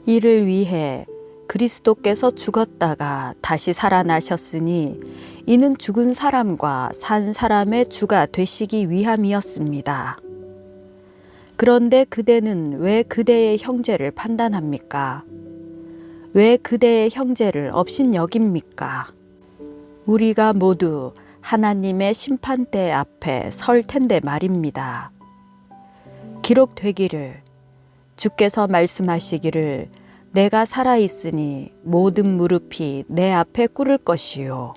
이를 위해 그리스도께서 죽었다가 다시 살아나셨으니 이는 죽은 사람과 산 사람의 주가 되시기 위함이었습니다. 그런데 그대는 왜 그대의 형제를 판단합니까? 왜 그대의 형제를 업신여깁니까? 우리가 모두 하나님의 심판대 앞에 설 텐데 말입니다. 기록되기를 주께서 말씀하시기를 내가 살아있으니 모든 무릎이 내 앞에 꿇을 것이요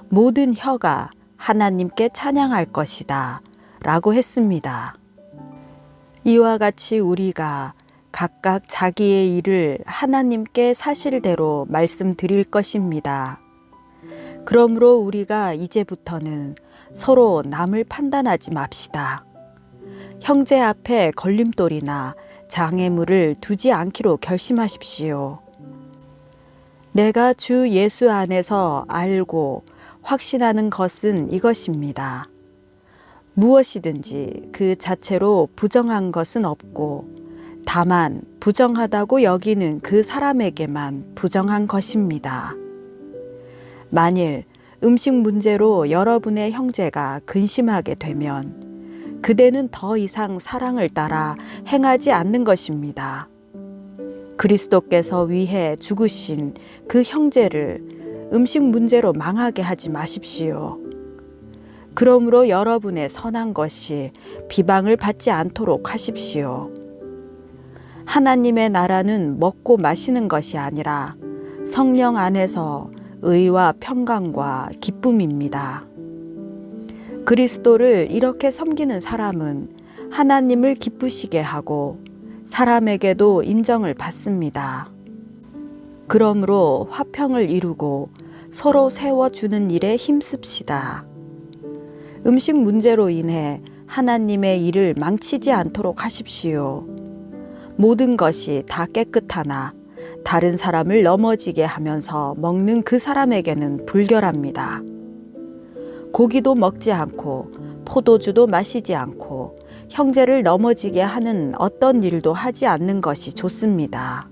모든 혀가 하나님께 찬양할 것이다 라고 했습니다. 이와 같이 우리가 각각 자기의 일을 하나님께 사실대로 말씀드릴 것입니다. 그러므로 우리가 이제부터는 서로 남을 판단하지 맙시다. 형제 앞에 걸림돌이나 장애물을 두지 않기로 결심하십시오. 내가 주 예수 안에서 알고 확신하는 것은 이것입니다. 무엇이든지 그 자체로 부정한 것은 없고 다만 부정하다고 여기는 그 사람에게만 부정한 것입니다. 만일 음식 문제로 여러분의 형제가 근심하게 되면 그대는 더 이상 사랑을 따라 행하지 않는 것입니다. 그리스도께서 위해 죽으신 그 형제를 음식 문제로 망하게 하지 마십시오. 그러므로 여러분의 선한 것이 비방을 받지 않도록 하십시오. 하나님의 나라는 먹고 마시는 것이 아니라 성령 안에서 의와 평강과 기쁨입니다. 그리스도를 이렇게 섬기는 사람은 하나님을 기쁘시게 하고 사람에게도 인정을 받습니다. 그러므로 화평을 이루고 서로 세워주는 일에 힘씁시다. 음식 문제로 인해 하나님의 일을 망치지 않도록 하십시오. 모든 것이 다 깨끗하나 다른 사람을 넘어지게 하면서 먹는 그 사람에게는 불결합니다. 고기도 먹지 않고 포도주도 마시지 않고 형제를 넘어지게 하는 어떤 일도 하지 않는 것이 좋습니다.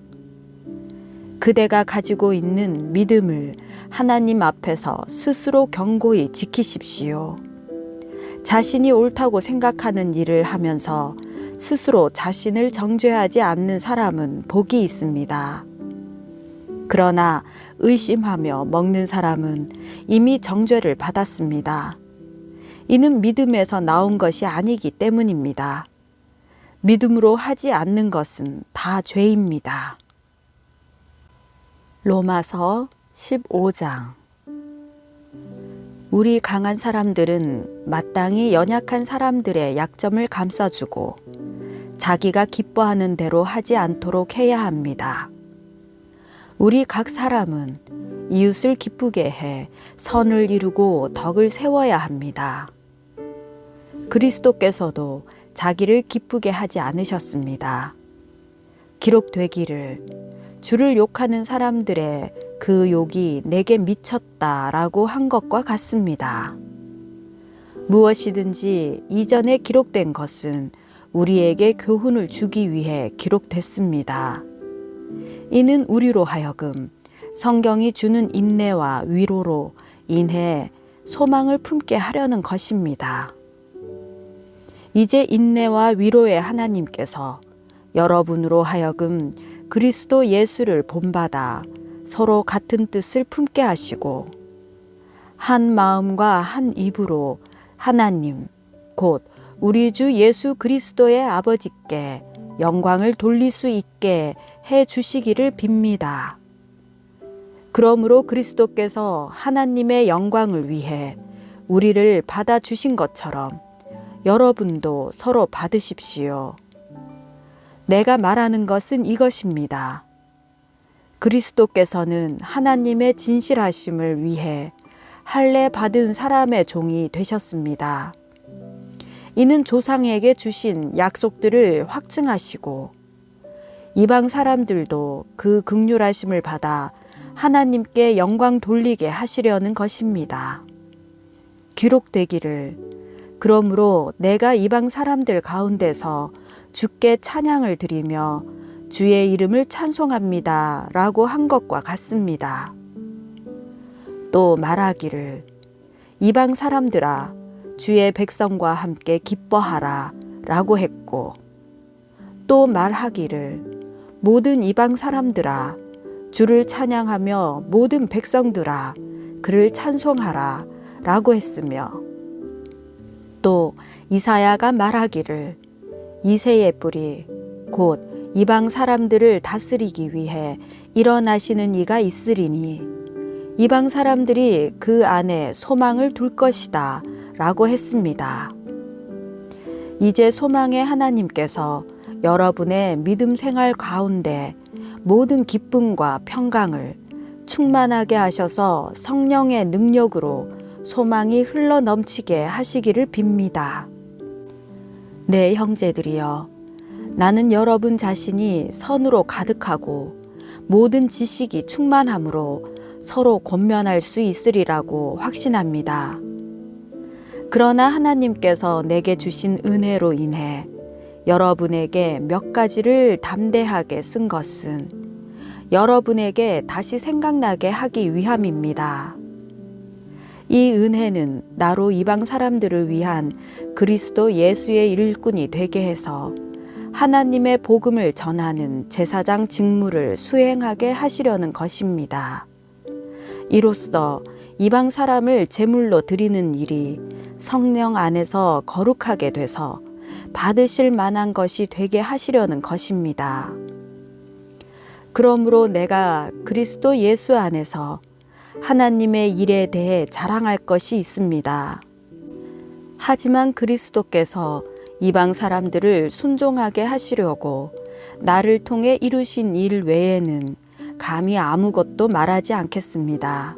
그대가 가지고 있는 믿음을 하나님 앞에서 스스로 견고히 지키십시오. 자신이 옳다고 생각하는 일을 하면서 스스로 자신을 정죄하지 않는 사람은 복이 있습니다. 그러나 의심하며 먹는 사람은 이미 정죄를 받았습니다. 이는 믿음에서 나온 것이 아니기 때문입니다. 믿음으로 하지 않는 것은 다 죄입니다. 로마서 15장. 우리 강한 사람들은 마땅히 연약한 사람들의 약점을 감싸주고 자기가 기뻐하는 대로 하지 않도록 해야 합니다. 우리 각 사람은 이웃을 기쁘게 해 선을 이루고 덕을 세워야 합니다. 그리스도께서도 자기를 기쁘게 하지 않으셨습니다. 기록되기를 주를 욕하는 사람들의 그 욕이 내게 미쳤다라고 한 것과 같습니다. 무엇이든지 이전에 기록된 것은 우리에게 교훈을 주기 위해 기록됐습니다. 이는 우리로 하여금 성경이 주는 인내와 위로로 인해 소망을 품게 하려는 것입니다. 이제 인내와 위로의 하나님께서 여러분으로 하여금 그리스도 예수를 본받아 서로 같은 뜻을 품게 하시고 한 마음과 한 입으로 하나님 곧 우리 주 예수 그리스도의 아버지께 영광을 돌릴 수 있게 해 주시기를 빕니다. 그러므로 그리스도께서 하나님의 영광을 위해 우리를 받아 주신 것처럼 여러분도 서로 받으십시오. 내가 말하는 것은 이것입니다. 그리스도께서는 하나님의 진실하심을 위해 할례 받은 사람의 종이 되셨습니다. 이는 조상에게 주신 약속들을 확증하시고 이방 사람들도 그 긍휼하심을 받아 하나님께 영광 돌리게 하시려는 것입니다. 기록되기를 그러므로 내가 이방 사람들 가운데서 주께 찬양을 드리며 주의 이름을 찬송합니다 라고 한 것과 같습니다. 또 말하기를 이방 사람들아 주의 백성과 함께 기뻐하라 라고 했고 또 말하기를 모든 이방 사람들아 주를 찬양하며 모든 백성들아 그를 찬송하라 라고 했으며 또 이사야가 말하기를 이새의 뿔이 곧 이방 사람들을 다스리기 위해 일어나시는 이가 있으리니 이방 사람들이 그 안에 소망을 둘 것이다 라고 했습니다. 이제 소망의 하나님께서 여러분의 믿음 생활 가운데 모든 기쁨과 평강을 충만하게 하셔서 성령의 능력으로 소망이 흘러 넘치게 하시기를 빕니다. 네, 형제들이여, 나는 여러분 자신이 선으로 가득하고 모든 지식이 충만함으로 서로 권면할 수 있으리라고 확신합니다. 그러나 하나님께서 내게 주신 은혜로 인해 여러분에게 몇 가지를 담대하게 쓴 것은 여러분에게 다시 생각나게 하기 위함입니다. 이 은혜는 나로 이방 사람들을 위한 그리스도 예수의 일꾼이 되게 해서 하나님의 복음을 전하는 제사장 직무를 수행하게 하시려는 것입니다. 이로써 이방 사람을 제물로 드리는 일이 성령 안에서 거룩하게 돼서 받으실 만한 것이 되게 하시려는 것입니다. 그러므로 내가 그리스도 예수 안에서 하나님의 일에 대해 자랑할 것이 있습니다. 하지만 그리스도께서 이방 사람들을 순종하게 하시려고 나를 통해 이루신 일 외에는 감히 아무것도 말하지 않겠습니다.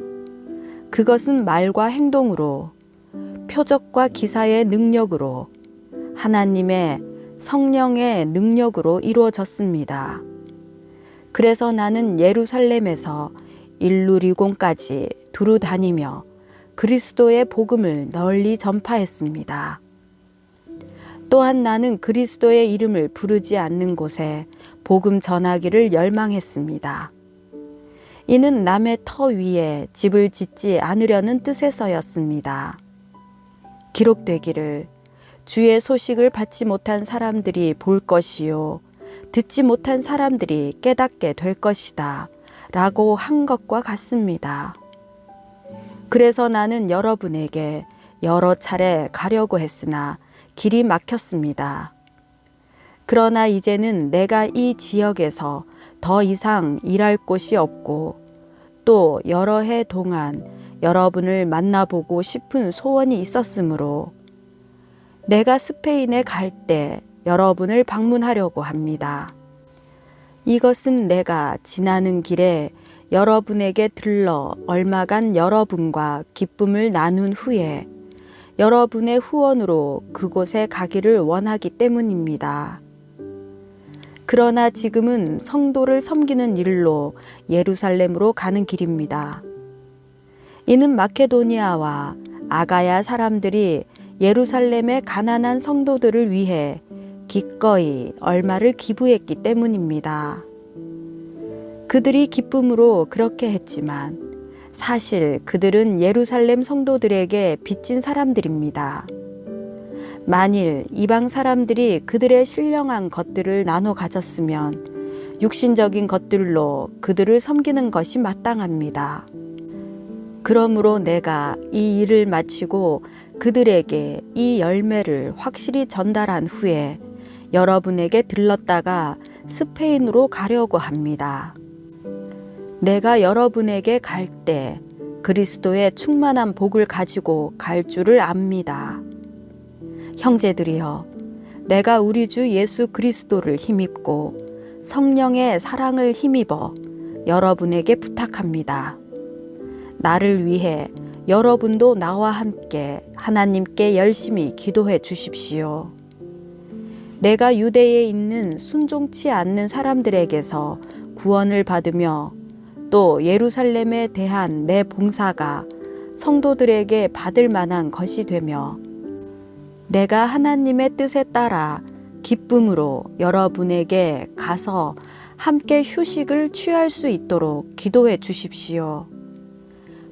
그것은 말과 행동으로, 표적과 기사의 능력으로, 하나님의 성령의 능력으로 이루어졌습니다. 그래서 나는 예루살렘에서 일루리곤까지 두루 다니며 그리스도의 복음을 널리 전파했습니다. 또한 나는 그리스도의 이름을 부르지 않는 곳에 복음 전하기를 열망했습니다. 이는 남의 터 위에 집을 짓지 않으려는 뜻에서였습니다. 기록되기를 주의 소식을 받지 못한 사람들이 볼 것이요 듣지 못한 사람들이 깨닫게 될 것이다 라고 한 것과 같습니다. 그래서 나는 여러분에게 여러 차례 가려고 했으나 길이 막혔습니다. 그러나 이제는 내가 이 지역에서 더 이상 일할 곳이 없고 또 여러 해 동안 여러분을 만나보고 싶은 소원이 있었으므로 내가 스페인에 갈 때 여러분을 방문하려고 합니다. 이것은 내가 지나는 길에 여러분에게 들러 얼마간 여러분과 기쁨을 나눈 후에 여러분의 후원으로 그곳에 가기를 원하기 때문입니다. 그러나 지금은 성도를 섬기는 일로 예루살렘으로 가는 길입니다. 이는 마케도니아와 아가야 사람들이 예루살렘의 가난한 성도들을 위해 기꺼이 얼마를 기부했기 때문입니다. 그들이 기쁨으로 그렇게 했지만 사실 그들은 예루살렘 성도들에게 빚진 사람들입니다. 만일 이방 사람들이 그들의 신령한 것들을 나눠 가졌으면 육신적인 것들로 그들을 섬기는 것이 마땅합니다. 그러므로 내가 이 일을 마치고 그들에게 이 열매를 확실히 전달한 후에 여러분에게 들렀다가 스페인으로 가려고 합니다. 내가 여러분에게 갈 때 그리스도의 충만한 복을 가지고 갈 줄을 압니다. 형제들이여, 내가 우리 주 예수 그리스도를 힘입고 성령의 사랑을 힘입어 여러분에게 부탁합니다. 나를 위해 여러분도 나와 함께 하나님께 열심히 기도해 주십시오. 내가 유대에 있는 순종치 않는 사람들에게서 구원을 받으며 또 예루살렘에 대한 내 봉사가 성도들에게 받을 만한 것이 되며 내가 하나님의 뜻에 따라 기쁨으로 여러분에게 가서 함께 휴식을 취할 수 있도록 기도해 주십시오.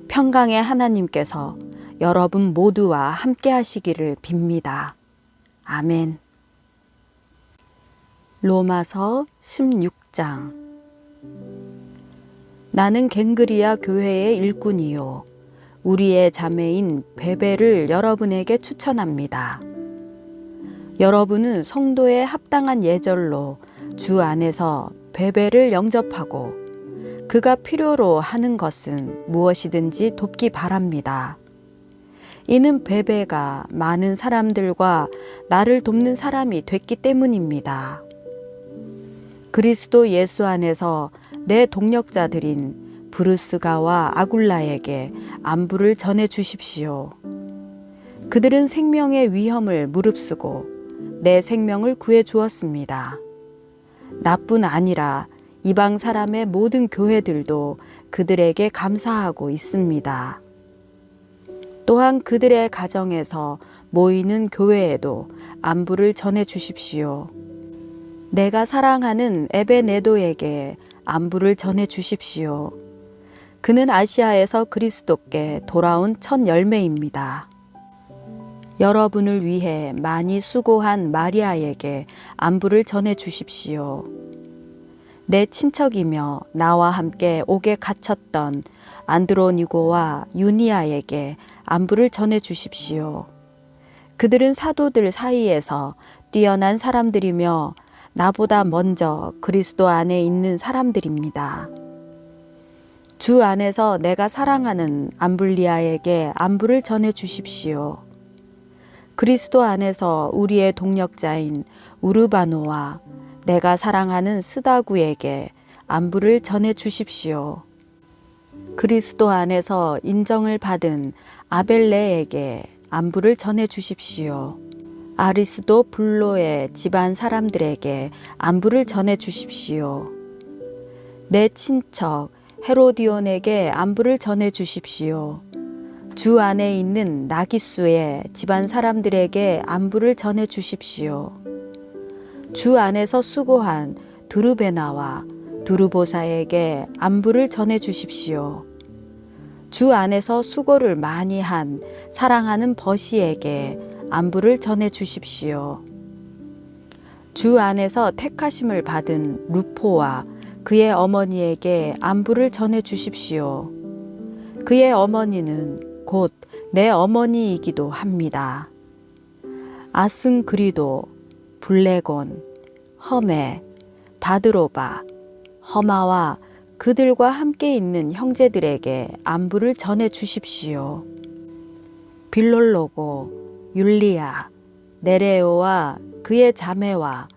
평강의 하나님께서 여러분 모두와 함께 하시기를 빕니다. 아멘. 로마서 16장. 나는 갱그리아 교회의 일꾼이요 우리의 자매인 베베를 여러분에게 추천합니다. 여러분은 성도의 합당한 예절로 주 안에서 베베를 영접하고 그가 필요로 하는 것은 무엇이든지 돕기 바랍니다. 이는 베베가 많은 사람들과 나를 돕는 사람이 됐기 때문입니다. 그리스도 예수 안에서 내 동력자들인 브루스가와 아굴라에게 안부를 전해 주십시오. 그들은 생명의 위험을 무릅쓰고 내 생명을 구해 주었습니다. 나뿐 아니라 이방 사람의 모든 교회들도 그들에게 감사하고 있습니다. 또한 그들의 가정에서 모이는 교회에도 안부를 전해 주십시오. 내가 사랑하는 에베네도에게 안부를 전해 주십시오. 그는 아시아에서 그리스도께 돌아온 첫 열매입니다. 여러분을 위해 많이 수고한 마리아에게 안부를 전해 주십시오. 내 친척이며 나와 함께 옥에 갇혔던 안드로니고와 유니아에게 안부를 전해 주십시오. 그들은 사도들 사이에서 뛰어난 사람들이며 나보다 먼저 그리스도 안에 있는 사람들입니다. 주 안에서 내가 사랑하는 암블리아에게 안부를 전해 주십시오. 그리스도 안에서 우리의 동력자인 우르바노와 내가 사랑하는 스다구에게 안부를 전해 주십시오. 그리스도 안에서 인정을 받은 아벨레에게 안부를 전해 주십시오. 아리스도 블로의 집안 사람들에게 안부를 전해 주십시오. 내 친척 헤로디온에게 안부를 전해 주십시오. 주 안에 있는 나기수의 집안 사람들에게 안부를 전해 주십시오. 주 안에서 수고한 두르베나와 두르보사에게 안부를 전해 주십시오. 주 안에서 수고를 많이 한 사랑하는 버시에게 안부를 전해 주십시오. 주 안에서 택하심을 받은 루포와 그의 어머니에게 안부를 전해 주십시오. 그의 어머니는 곧 내 어머니이기도 합니다. 아승그리도, 블레곤, 허메, 바드로바, 허마와 그들과 함께 있는 형제들에게 안부를 전해 주십시오. 빌롤로고, 율리아, 네레오와 그의 자매와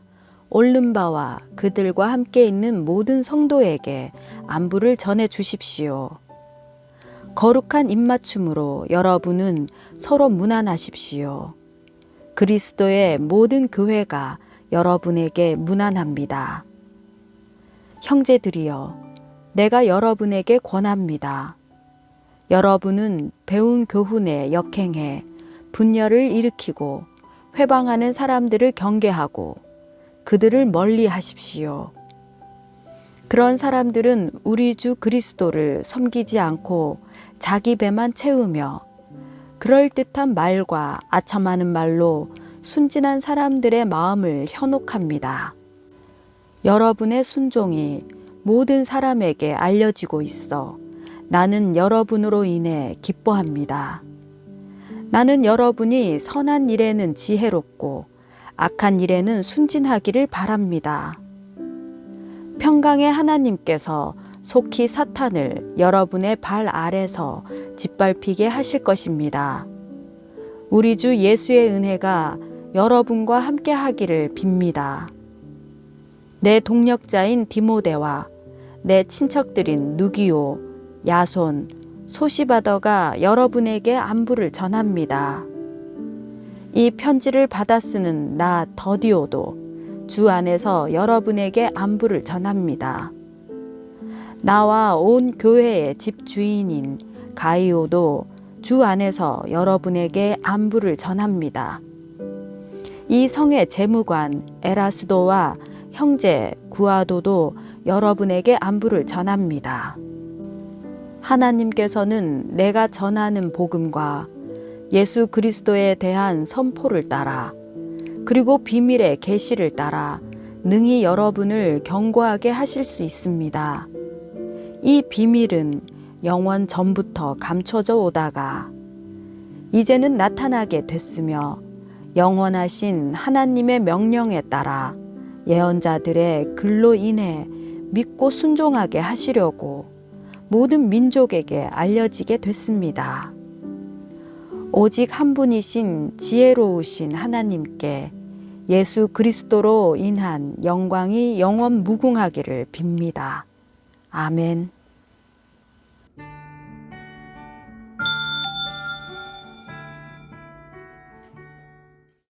올름바와 그들과 함께 있는 모든 성도에게 안부를 전해 주십시오. 거룩한 입맞춤으로 여러분은 서로 문안하십시오. 그리스도의 모든 교회가 여러분에게 문안합니다. 형제들이여, 내가 여러분에게 권합니다. 여러분은 배운 교훈에 역행해 분열을 일으키고 회방하는 사람들을 경계하고 그들을 멀리 하십시오. 그런 사람들은 우리 주 그리스도를 섬기지 않고 자기 배만 채우며 그럴듯한 말과 아첨하는 말로 순진한 사람들의 마음을 현혹합니다. 여러분의 순종이 모든 사람에게 알려지고 있어 나는 여러분으로 인해 기뻐합니다. 나는 여러분이 선한 일에는 지혜롭고 악한 일에는 순진하기를 바랍니다. 평강의 하나님께서 속히 사탄을 여러분의 발 아래서 짓밟히게 하실 것입니다. 우리 주 예수의 은혜가 여러분과 함께 하기를 빕니다. 내 동력자인 디모데와 내 친척들인 누기오, 야손, 소시바더가 여러분에게 안부를 전합니다. 이 편지를 받아 쓰는 나 더디오도 주 안에서 여러분에게 안부를 전합니다. 나와 온 교회의 집주인인 가이오도 주 안에서 여러분에게 안부를 전합니다. 이 성의 재무관 에라스도와 형제 구아도도 여러분에게 안부를 전합니다. 하나님께서는 내가 전하는 복음과 예수 그리스도에 대한 선포를 따라 그리고 비밀의 계시를 따라 능히 여러분을 견고하게 하실 수 있습니다. 이 비밀은 영원 전부터 감춰져 오다가 이제는 나타나게 됐으며 영원하신 하나님의 명령에 따라 예언자들의 글로 인해 믿고 순종하게 하시려고 모든 민족에게 알려지게 됐습니다. 오직 한 분이신 지혜로우신 하나님께 예수 그리스도로 인한 영광이 영원 무궁하기를 빕니다. 아멘.